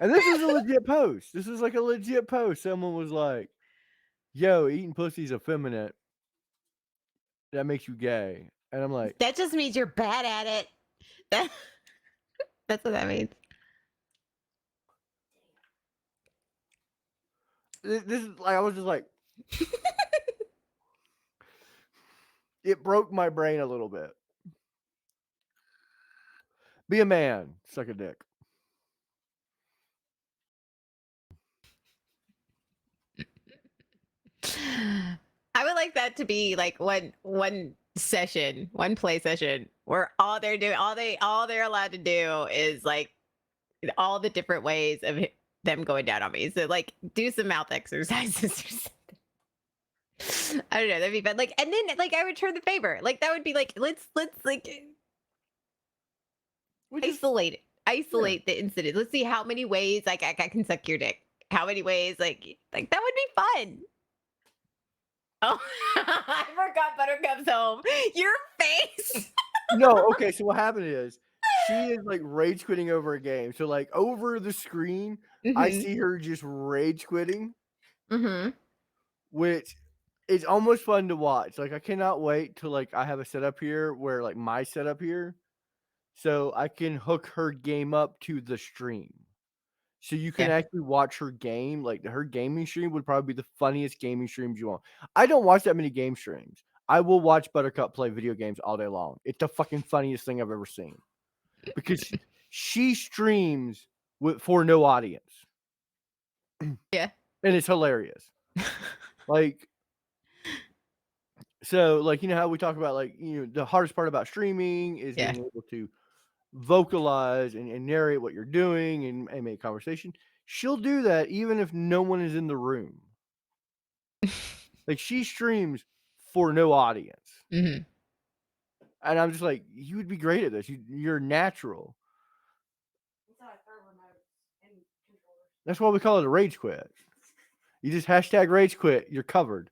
And this is a legit post. This is like a legit post. Someone was like, yo, eating pussy's effeminate. That makes you gay. And I'm like, That just means you're bad at it. That's what that means. this is like, I was just like, it broke my brain a little bit. Be a man, suck a dick. I would like that to be like one session, one play session where all they're allowed to do is like all the different ways of them going down on me. So like do some mouth exercises or something. I don't know, that'd be fun. Like, and then like I would return the favor. Like that would be like let's like which is Isolate it. yeah. Isolate the incident. Let's see how many ways like I can suck your dick. How many ways like that would be fun. Oh, I forgot Buttercup's home. Your face. No, okay, so what happened is she is, like, rage quitting over a game. So, like, over the screen, I Mhm. see her just rage quitting, Mhm. which is almost fun to watch. Like, I cannot wait till, like, I have a setup here where, like, my setup here, so I can hook her game up to the stream. So you can Yeah. actually watch her game, like, her gaming stream would probably be the funniest gaming streams you want. I don't watch that many game streams. I will watch Buttercup play video games all day long. It's the fucking funniest thing I've ever seen because she streams for no audience, Yeah. and it's hilarious. Like, so, like, you know how we talk about, like, the hardest part about streaming is Yeah. being able to vocalize and narrate what you're doing and make conversation. She'll do that even if no one is in the room. Like, she streams for no audience, Mhm. and I'm just like, "You would be great at this. You're natural." That's how I throw remotes and controllers. That's why we call it a rage quit. You just hashtag rage quit, you're covered.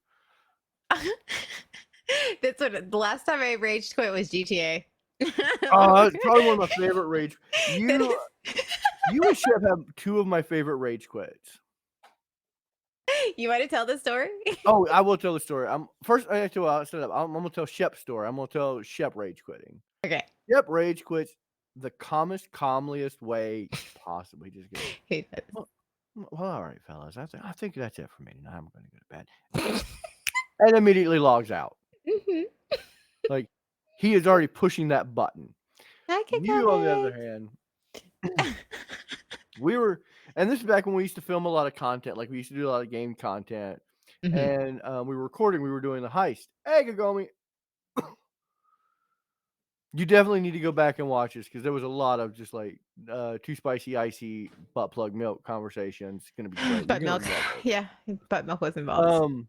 That's what the last time I rage quit was GTA. It's probably one of my favorite rage That you is you and Shep have 2 of my favorite rage quits. You want to tell the story? Oh, I will tell the story. First I have to set up. I'm gonna tell Shep's story. I'm gonna tell Shep rage quitting. Okay. Shep rage quits the calmest, calmliest way possible. He just goes, He says. "Well, all right, fellas. I think that's it for me. Now I'm gonna go to bed." And immediately logs out. Mhm. Like, he is already pushing that button. I can You, on the come other hand, we were and this is back when we used to film a lot of content, like, we used to do a lot of game content, in. Mhm. and, we were recording, we were doing the heist. Hey, Gagomi, you definitely need to go back and watch this because there was a lot of just, like, too spicy, icy, butt plug milk conversations. It's gonna be great. You're gonna Buttermilk. love it. Yeah, buttermilk was involved. Um,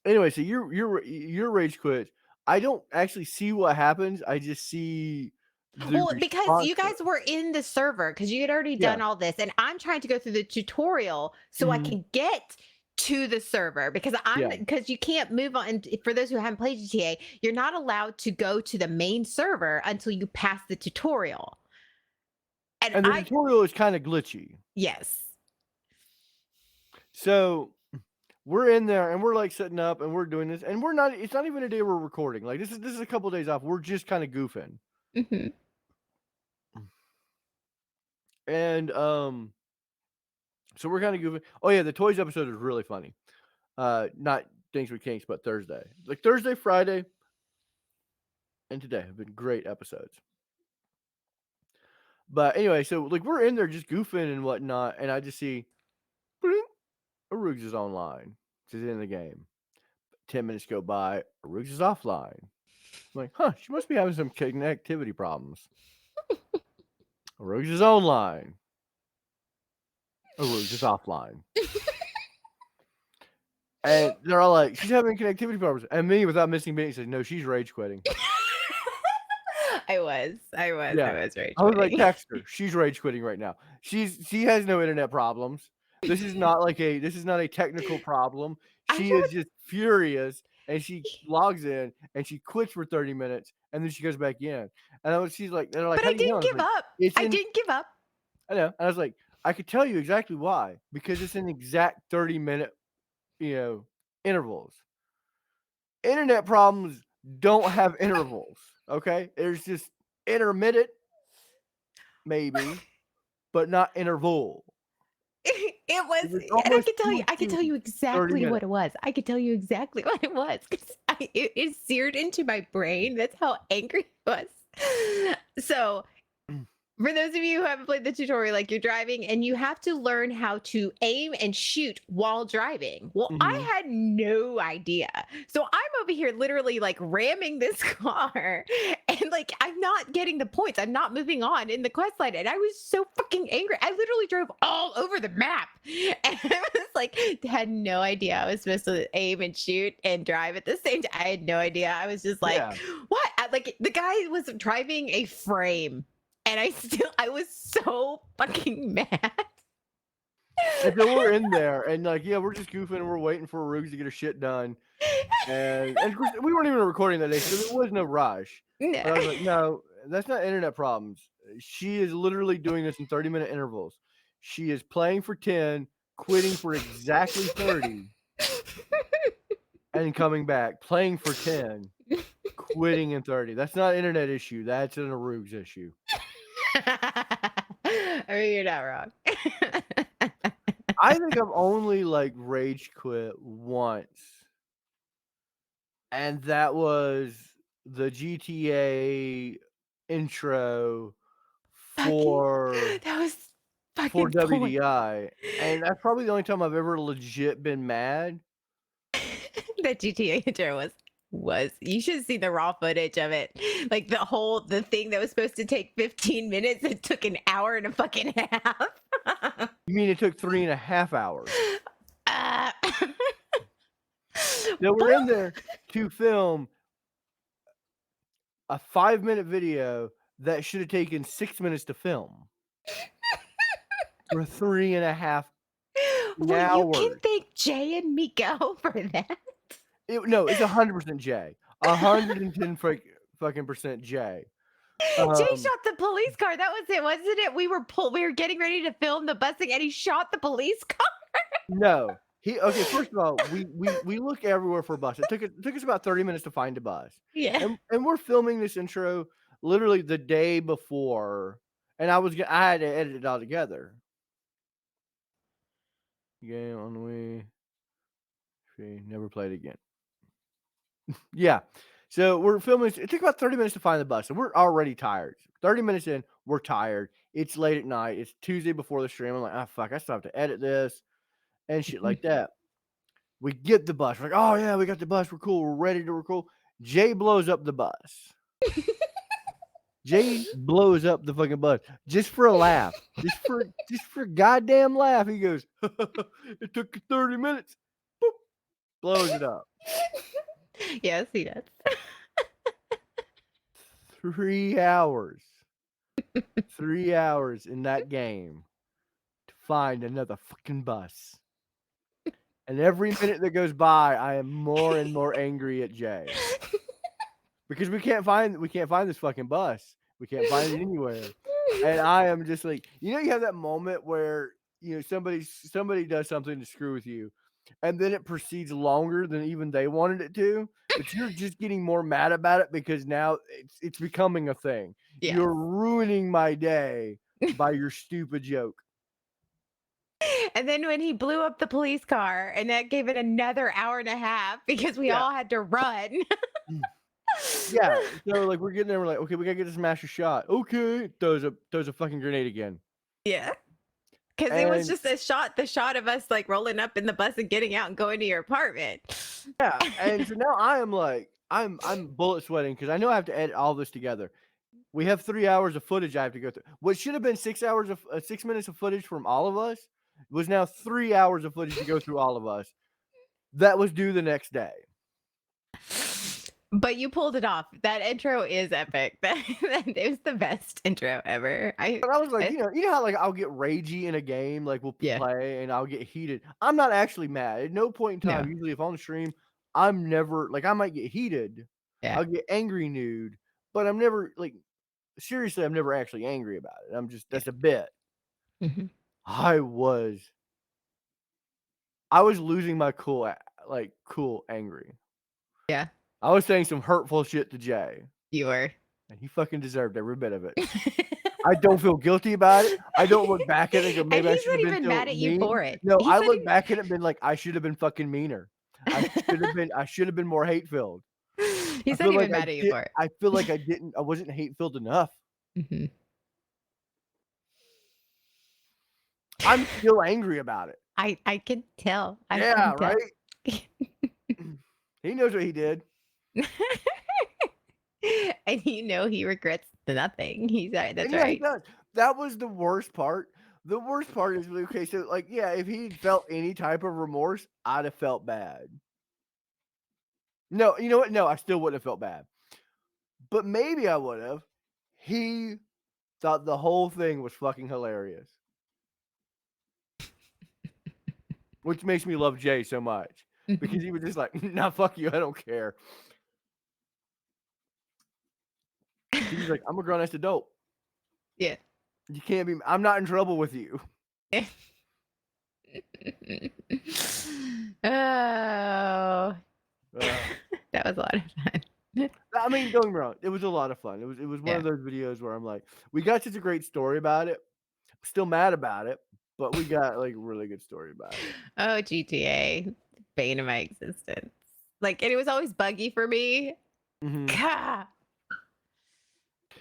anyway, so your rage quit, I don't actually see what happens, I just see the Well, because you responses. guys were in the server because you had already Yeah. done all this, and I'm trying to go through the tutorial so I Mhm. can get to the server because Yeah. because you can't move on. And for those who haven't played GTA, you're not allowed to go to the main server until you pass the tutorial. And And the tutorial is kinda glitchy. yes. So, we're in there, and we're, like, setting up, and we're doing this, and we're not it's not even a day we're recording, like, this is a couple days off, we're just kinda goofing. Mhm. And, so we're kinda goofing. Oh, yeah, the toys episode is really funny. Not Things with Kinks, but Thursday. Like, Thursday, Friday, and today have been great episodes. But, anyway, so, like, we're in there just goofing and whatnot, and I just see, "Bling, Arugs is online. She's in the game." 10 minutes go by, Arugs is offline. I'm like, "Huh, she must be having some connectivity problems." Arugs is online. Arugs is offline. And they're all like, "She's having connectivity problems." And me, without missing a beat, said, "No, she's rage quitting." I Yeah. was rage I was like, quitting. "Text her. She's rage quitting right now. She has no internet problems. This is not a technical problem. I She is don't just furious, and she logs in, and she quits for 30 minutes, and then she goes back in." And she's like they're like, but "How I do you know?" didn't I was give like, up. "It's I in." didn't give up. I know. I was like, "I could tell you exactly why, because it's in exact 30-minute, you know, intervals. Internet problems don't have intervals, okay? There's just intermittent, maybe, but not interval. It was, It's and almost 2 and I could 2, tell you 30 exactly what minutes. it was. I could tell you exactly what it was 'cause it seared into my brain. That's how angry it was. So for those of you who haven't played the tutorial, like you're driving and you have to learn how to aim and shoot while driving. Well, I Mhm. had no idea. So I'm over here literally like ramming this car and like I'm not getting the points. I'm not moving on in the quest line. And I was so fucking angry. I literally drove all over the map. And I was like, had no idea I was supposed to aim and shoot and drive at the same time. I had no idea. I was just like, Yeah. what? Like the guy was driving a frame. and I was so fucking mad. And so we're in there, and like, yeah, we're just goofing, and we're waiting for Ruggs to get her shit done. And of course, we weren't even recording that day, so there was no rush. No. But I was like, no, that's not internet problems. She is literally doing this in 30-minute intervals. She is playing for 10, quitting for exactly 30, and coming back, playing for 10, quitting in 30. That's not an internet issue. That's an Ruggs issue. I mean, you're not wrong. I think I've only like rage quit once, and that was the GTA intro Fucking for that was for fucking point. WDI, and that's probably the only time I've ever legit been mad. That GTA intro was you should see the raw footage of it. Like the thing that was supposed to take 15 minutes, it took an hour and a fucking half. You mean it took 3.5 hours? Uh, So we're in there to film a 5-minute video that should have taken 6 minutes to film for 3.5 well, you can hours. thank Jay and Miko for that. No, it's 100% Jay. 110 fucking percent Jay. Jay shot the police car. That was it, wasn't it? We were getting ready to film the busing, and he shot the police car. No. Okay, first of all, we look everywhere for a bus. It took us about 30 minutes to find a bus. Yeah. And we're filming this intro literally the day before, and I had to edit it all together. Game on the way. Never played again. Yeah. So we're filming. It took about 30 minutes to find the bus, and we're already tired. 30 minutes in, we're tired. It's late at night. It's Tuesday before the stream. I'm like, ah, fuck, I still have to edit this and shit like that. We get the bus. We're like, oh yeah, we got the bus. We're cool. We're ready to record. Jay blows up the bus. Jay blows up the fucking bus just for a laugh. Just for goddamn laugh. He goes, it took 30 minutes. Boop. Blows it up. Yes, he does. 3 hours. 3 hours in that game to find another fucking bus. And every minute that goes by, I am more and more angry at Jay. Because we can't find this fucking bus. We can't find it anywhere. And I am just like, you have that moment where somebody does something to screw with you, and then it proceeds longer than even they wanted it to, but you're just getting more mad about it because now it's becoming a thing. Yes. You're ruining my day by your stupid joke. And then when he blew up the police car, and that gave it another hour and a half because we all had to run. Yeah. So like we're getting there, we're like, okay, we gotta get this master shot. Okay, throws a fucking grenade again. Yeah. Because it was And just the shot of us like rolling up in the bus and getting out and going to your apartment. yeah, and so now I am like, I'm bullet sweating because I know I have to edit all this together. We have 3 hours of footage I have to go through. What should have been 6 hours of 6 minutes of footage from all of us was now 3 hours of footage to go through all of us. That was due the next day. But you pulled it off. That intro is epic. It was the best intro ever. But I was like, you know how like I'll get ragey in a game, like we'll Yeah. play and I'll get heated. I'm not actually mad. At no point in time, No. usually if on the stream, I'm never like I might get heated. Yeah. I'll get angry nude, but I'm never like seriously, I'm never actually angry about it. I'm just that's a bit. Mhm. I was losing my cool angry. Yeah. I was saying some hurtful shit to Jay, You were. and he fucking deserved every bit of it. I don't feel guilty about it. I don't look back at it and go, And maybe I he's should not have been even so mad at you mean. for it. No, He I said look he- back at it and been like, I should have been fucking meaner. I should have been more hate filled. He's not even mad at you for it. I feel like I wasn't hate filled enough. Mhm. I'm still angry about it. I can tell. I Yeah, can tell. right. He knows what he did. And he regrets nothing. He's that's And yeah, he right. does. That was the worst part. The worst part is okay. So like, yeah, if he felt any type of remorse, I'd have felt bad. No, you know what? No, I still wouldn't have felt bad. But maybe I would have. He thought the whole thing was fucking hilarious. Which makes me love Jay so much. Because he was just like, nah, fuck you, I don't care. He was like, I'm a grown ass adult. Yeah. You can't be, I'm not in trouble with you. Oh, Uh, that was a lot of fun. I mean, don't get me wrong, it was a lot of fun. It was one Yeah. of those videos where I'm like, we got such a great story about it. Still mad about it, but we got like a really good story about it. Oh, GTA, bane of my existence. Like, and it was always buggy for me. Mhm. Gah.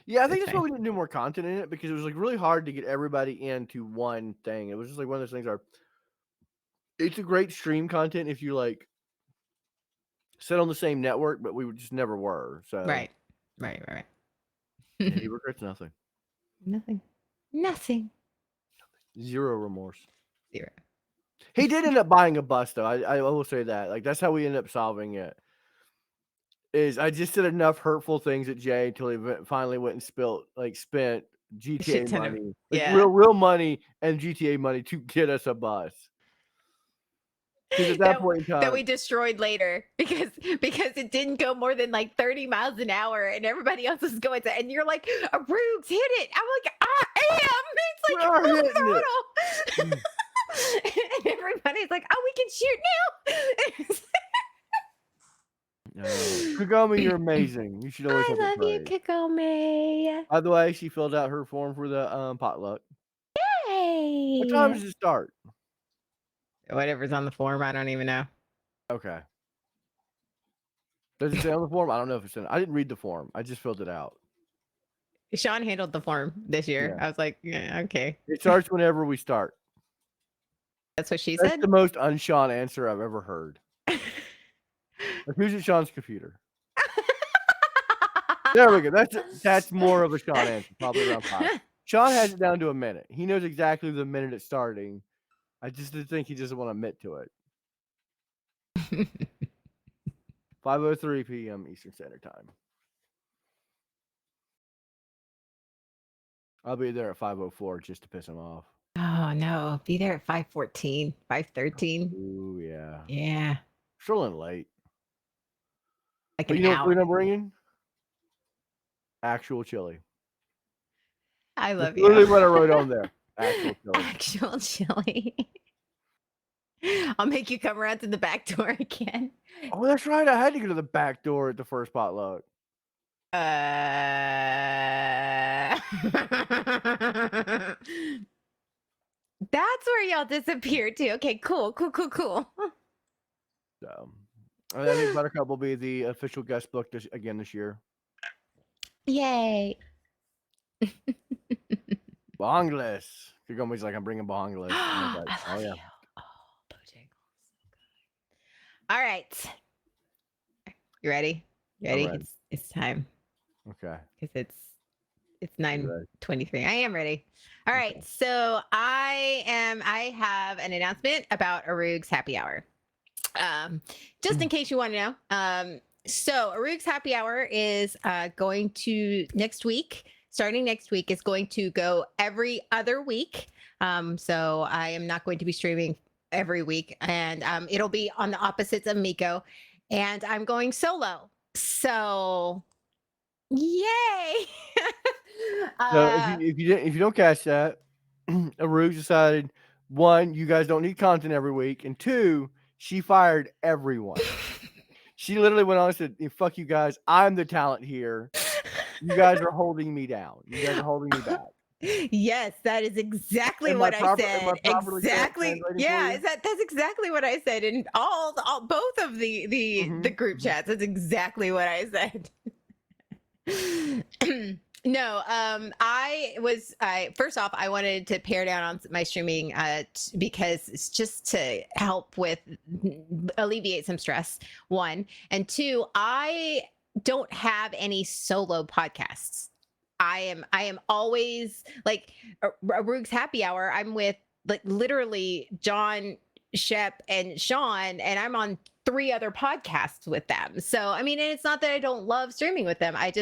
Yeah, I think It's that's why fine. we didn't do more content in it because it was like really hard to get everybody into one thing. It was just like one of those things where it's a great stream content if you like sit on the same network, but we just never were. So Right. Right. Right. and Right. he regrets nothing. Nothing. Nothing. Zero remorse. Zero. He did end up buying a bus though. I will say that. Like that's how we ended up solving it. Is I just did enough hurtful things at Jay until he finally went and spent A GTA shit ton of money, like yeah. real money and GTA money to get us a bus. Because at that point in That time, we destroyed later because it didn't go more than like 30 miles an hour and everybody else is going to, and you're like, Roogs, hit it. I'm like, I am. It's we like are full hitting it. throttle. And everybody's like, oh, we can shoot now. Kagami, you're amazing. You should always I have it love you, praised. Kagome. By the way, she filled out her form for the potluck. What time Hey. does it start? Whatever's on the form, I don't even know. Okay. Does it say on the form? I don't know if it's in. I didn't read the form. I just filled it out. Sean handled the form this year. Yeah. I was like, yeah, okay. It starts whenever we start. That's what she That's said. the most un-Sean answer I've ever heard. Like, who's at Sean's computer? There we go. That's more of a Sean answer, probably around 5. Sean has it down to a minute. He knows exactly the minute it's starting. I just think he doesn't want to admit to it. 5:03 p.m. Eastern Standard Time. I'll be there at 5:04 just to piss him off. Oh no, be there at 5:14, 5:13. Ooh, yeah. Yeah, Strolling late. like But an you know what food hour. I'm bringing? Actual chili. I That's love you. literally what I wrote on there. Actual chili. Actual chili. I'll make you come around to the back door again. Oh, that's right. I had to go to the back door at the first potluck. That's where y'all disappeared to. Okay, cool. So, I think Buttercup will be the official guest book this year. Yay. Bongles. Kagami's like, I'm bringing bongles. And I was I like, love oh, yeah. you. Oh, Bojangles. So good. All right. You ready? You I'm ready? ready. It's time. Okay. Because it's You ready? 9:23. I am ready. All right. Okay. So I have an announcement about Arug's happy hour. Just in case you want to know. So Arug's happy hour is going to starting next week, is going to go every other week. So I am not going to be streaming every week, and it'll be on the opposites of Miko, and I'm going solo. So yay! So if you don't catch that, Aruj decided, 1, you guys don't need content every week, and 2, she fired everyone. She literally went on and said, fuck you guys, I'm the talent here. You guys are holding me down. You guys are holding me back. Yes, that is exactly Am what I I said. properly Exactly. translating for Yeah, you? that's exactly what I said in all both of the group chats. That's exactly what I said. No, I first off, I wanted to pare down on my streaming because it's just to help with alleviate some stress, 1, and 2, I don't have any solo podcasts. I am always like Rug's happy hour. I'm with like literally John, Shep, and Sean, and I'm on 3 other podcasts with them. So, I mean, and it's not that I don't love streaming with them. I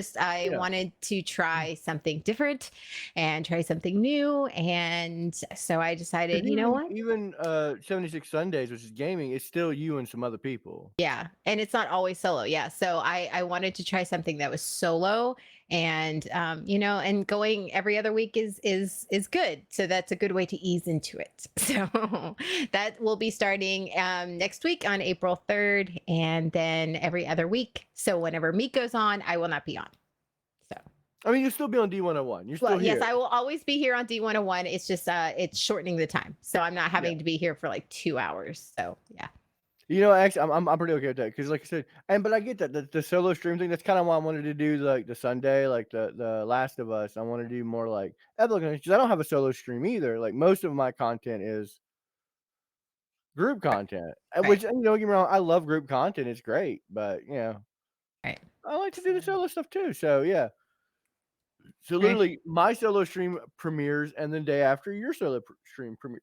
Yeah. wanted to try something different and try something new. And so I decided, 'Cause you know what? even 76 Sundays, which is gaming, it's still you and some other people. Yeah, and it's not always solo. Yeah, so I wanted to try something that was solo, and and going every other week is good. So that's a good way to ease into it. So that will be starting next week on April 3rd, and then every other week. So whenever Meet goes on, I will not be on. So I mean, you'll still be on D101. You're still well, yes, here. I will always be here on D101. It's just it's shortening the time, so I'm not Yeah. having to be here for like 2 hours. So yeah. Actually, I'm pretty okay with that because, like I said, but I get that the solo stream thing. That's kind of why I wanted to do like the Sunday, like the Last of Us. I want to do more like because I don't have a solo stream either. Like most of my content is group Right. content, Right. which don't get me wrong, I love group content. It's great, but Right. I like to do the So, solo stuff too. So yeah, so right. literally my solo stream premieres, and then day after your stream premieres.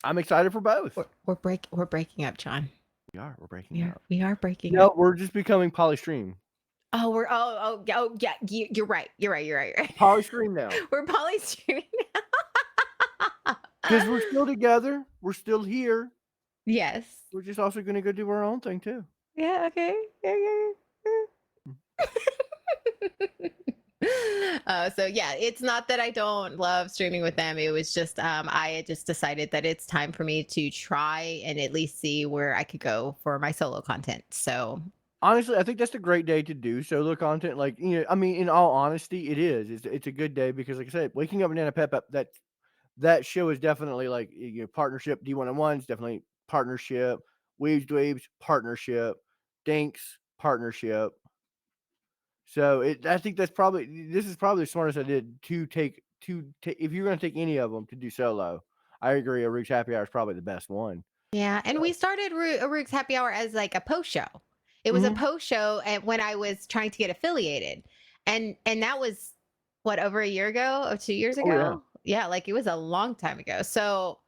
I'm excited for both. We're breaking up, John. We're breaking up. We are breaking up. No, we're just becoming polystream. Oh, yeah, you're right. You're right. You're right. You're Polystream now. right. We're polystreaming. 'Cause we're still together, we're still here, Yes. we're just also gonna go do our own thing too. Yeah, okay. Yeah, yeah, Mm. yeah. So yeah, it's not that I don't love streaming with them. It was just I had just decided that it's time for me to try and at least see where I could go for my solo content. So Honestly, I think that's a great day to do solo content, like, I mean, in all honesty, it is. It's a good day because, like I said, waking up Banana Pep Up, that show is definitely, like, partnership. D101 is definitely partnership. Weebs Dweebs, partnership. Dinks, partnership. So, I think this is probably the smartest I did to take if you're gonna take any of them to do solo. I agree, A Root's Happy Hour is probably the best one. yeah, and we So started Rook's Happy Hour as like a post show. It was a mhm. post show when I was trying to get affiliated, and that was what, over a year ago or 2 years Oh, yeah. ago. Yeah, like it was a long time ago. So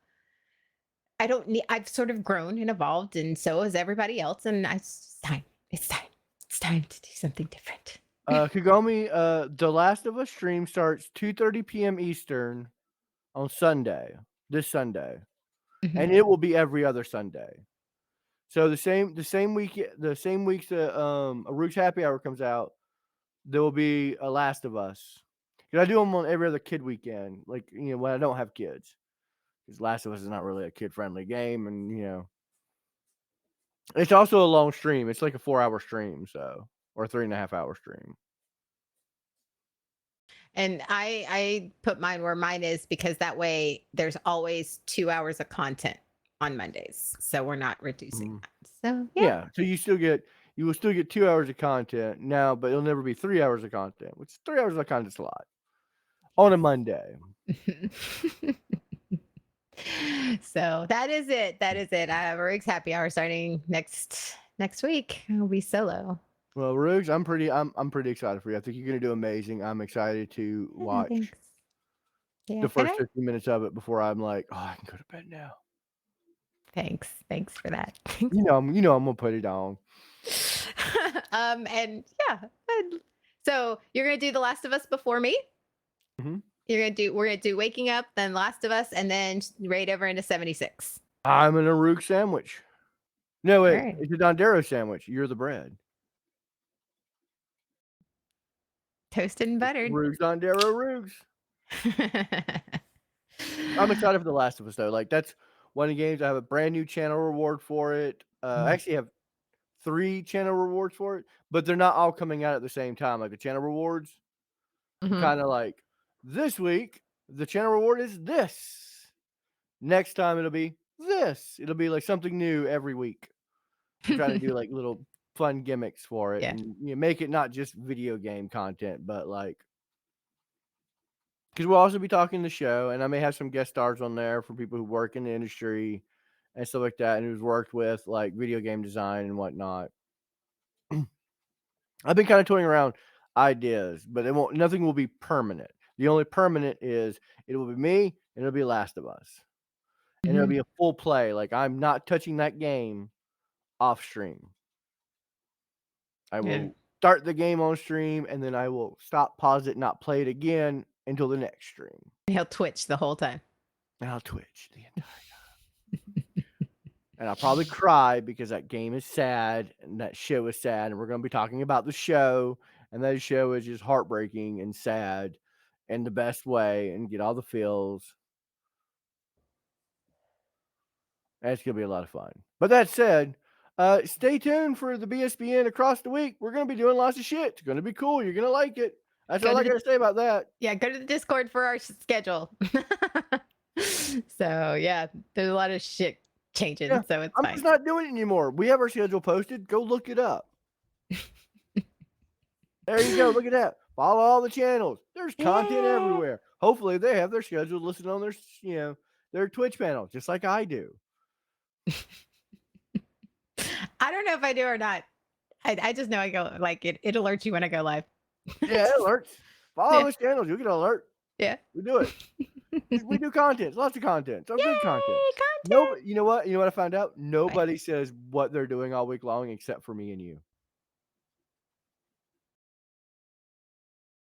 I don't need. I've sort of grown and evolved, and so has everybody else. And it's time. It's time. It's time to do something different. Kagome, The Last of Us stream starts 2:30 PM Eastern on Sunday, this Sunday, and Mhm. it will be every other Sunday. So the same weeks that, A Root's Happy Hour comes out, there will be a Last of Us. 'Cause I do them on every other kid weekend, like, when I don't have kids. Because Last of Us is not really a kid-friendly game, and, it's also a long stream. It's like a 4-hour stream, so or 3.5-hour stream. And I put mine where mine is because that way there's always 2 hours of content on Mondays, so we're not reducing Mhm. that. So yeah. Yeah, so you will still get 2 hours of content now, but it'll never be 3 hours of content, which 3 hours of content's a lot on a Monday. So that is it. That is it. Riggs Happy Hour starting next week. It'll be solo. Well, Ruggs, I'm pretty excited for you. I think you're gonna do amazing. I'm excited to Yeah, watch thanks. Yeah, the and first 15 minutes of it before I'm like, "Oh, I can go to bed now." thanks for that. I'm gonna put it on. And yeah. So you're gonna do The Last of Us before me? Mhm. We're gonna do Waking Up, then Last of Us, and then right over into 76. I'm an Arug sandwich. No, All wait, right. it's a Dondero sandwich. You're the bread. Toasted and buttered. Ruggs Dondero Rugs. I'm excited for The Last of Us though. Like that's one of the games I have a brand new channel reward for it. I Mm, actually have 3 channel rewards for it, but they're not all coming out at the same time. Like the channel rewards, mhm. kind of like this week, the channel reward is this. Next time it'll be this. It'll be like something new every week. I'm trying to do like little fun gimmicks for it Yeah. and make it not just video game content, but like because we'll also be talking the show, and I may have some guest stars on there for people who work in the industry and stuff like that, and who's worked with like video game design and whatnot. I've been kind of toying around ideas, but nothing will be permanent. The only permanent is it will be me and it'll be Last of Us. And it'll Mhm. be a full play. Like I'm not touching that game off stream. I Yeah. will start the game on stream, and then I will stop, pause it, not play it again until the next stream. He'll twitch the whole time. And I'll Twitch the entire time. And I'll probably cry because that game is sad and that show is sad. And we're going to be talking about the show. And that show is just heartbreaking and sad in the best way and get all the feels. And it's going to be a lot of fun. But that said, stay tuned for the BSBN across the week. We're going to be doing lots of shit. It's going to be cool. You're going to like it. That's all I got to say about that. Yeah, go to the Discord for our schedule. So yeah, there's a lot of shit changing, Yeah, so it's I'm fine. just not doing it anymore. We have our schedule posted. Go look it up. There you go. Look at that. Follow all the channels. There's content Yeah. everywhere. Hopefully they have their schedule listed on their, their Twitch panel, just like I do. I don't know if I do or not. I just know I go like it alerts you when I go live. Yeah, it alerts. Follow Yeah. those channels. You get an alert. Yeah. We do it. We do content. Lots of content. Some good content. Content. No, you know what? You know what I found out? Nobody says what they're doing all week long except for me and you.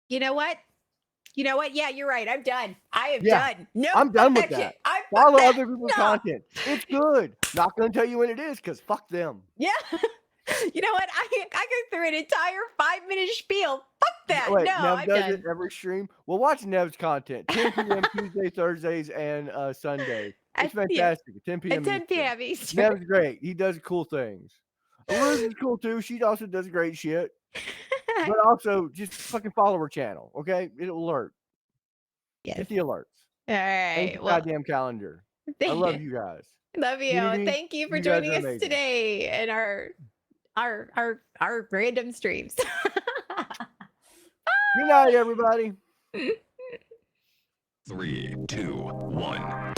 You know what? You know what? Yeah, you're right. I'm done. I am Yeah, done. No, I'm done fuck with that. shit. I Follow fuck that. other people's No. content. It's good. Not going to tell you when it is because fuck them. Yeah. You know what? I go through an entire 5-minute spiel. Fuck that. Wait, no, Nev I'm does done. it every stream. Well, watch Nev's content. 10 p.m. Tuesday, Thursdays, and Sunday. It's fantastic. 10 p.m. At 10 Eastern. p.m. Eastern. Nev's great. He does cool things. Liz is cool too. She also does great shit. But also, just fucking follow her channel, okay? It'll alert. Yes. Get the alerts. All And right. the Well, goddamn calendar. I love you guys. love you. Unity, Thank you for you guys joining are us amazing. today in our random streams. Good night, everybody. 3, 2, 1.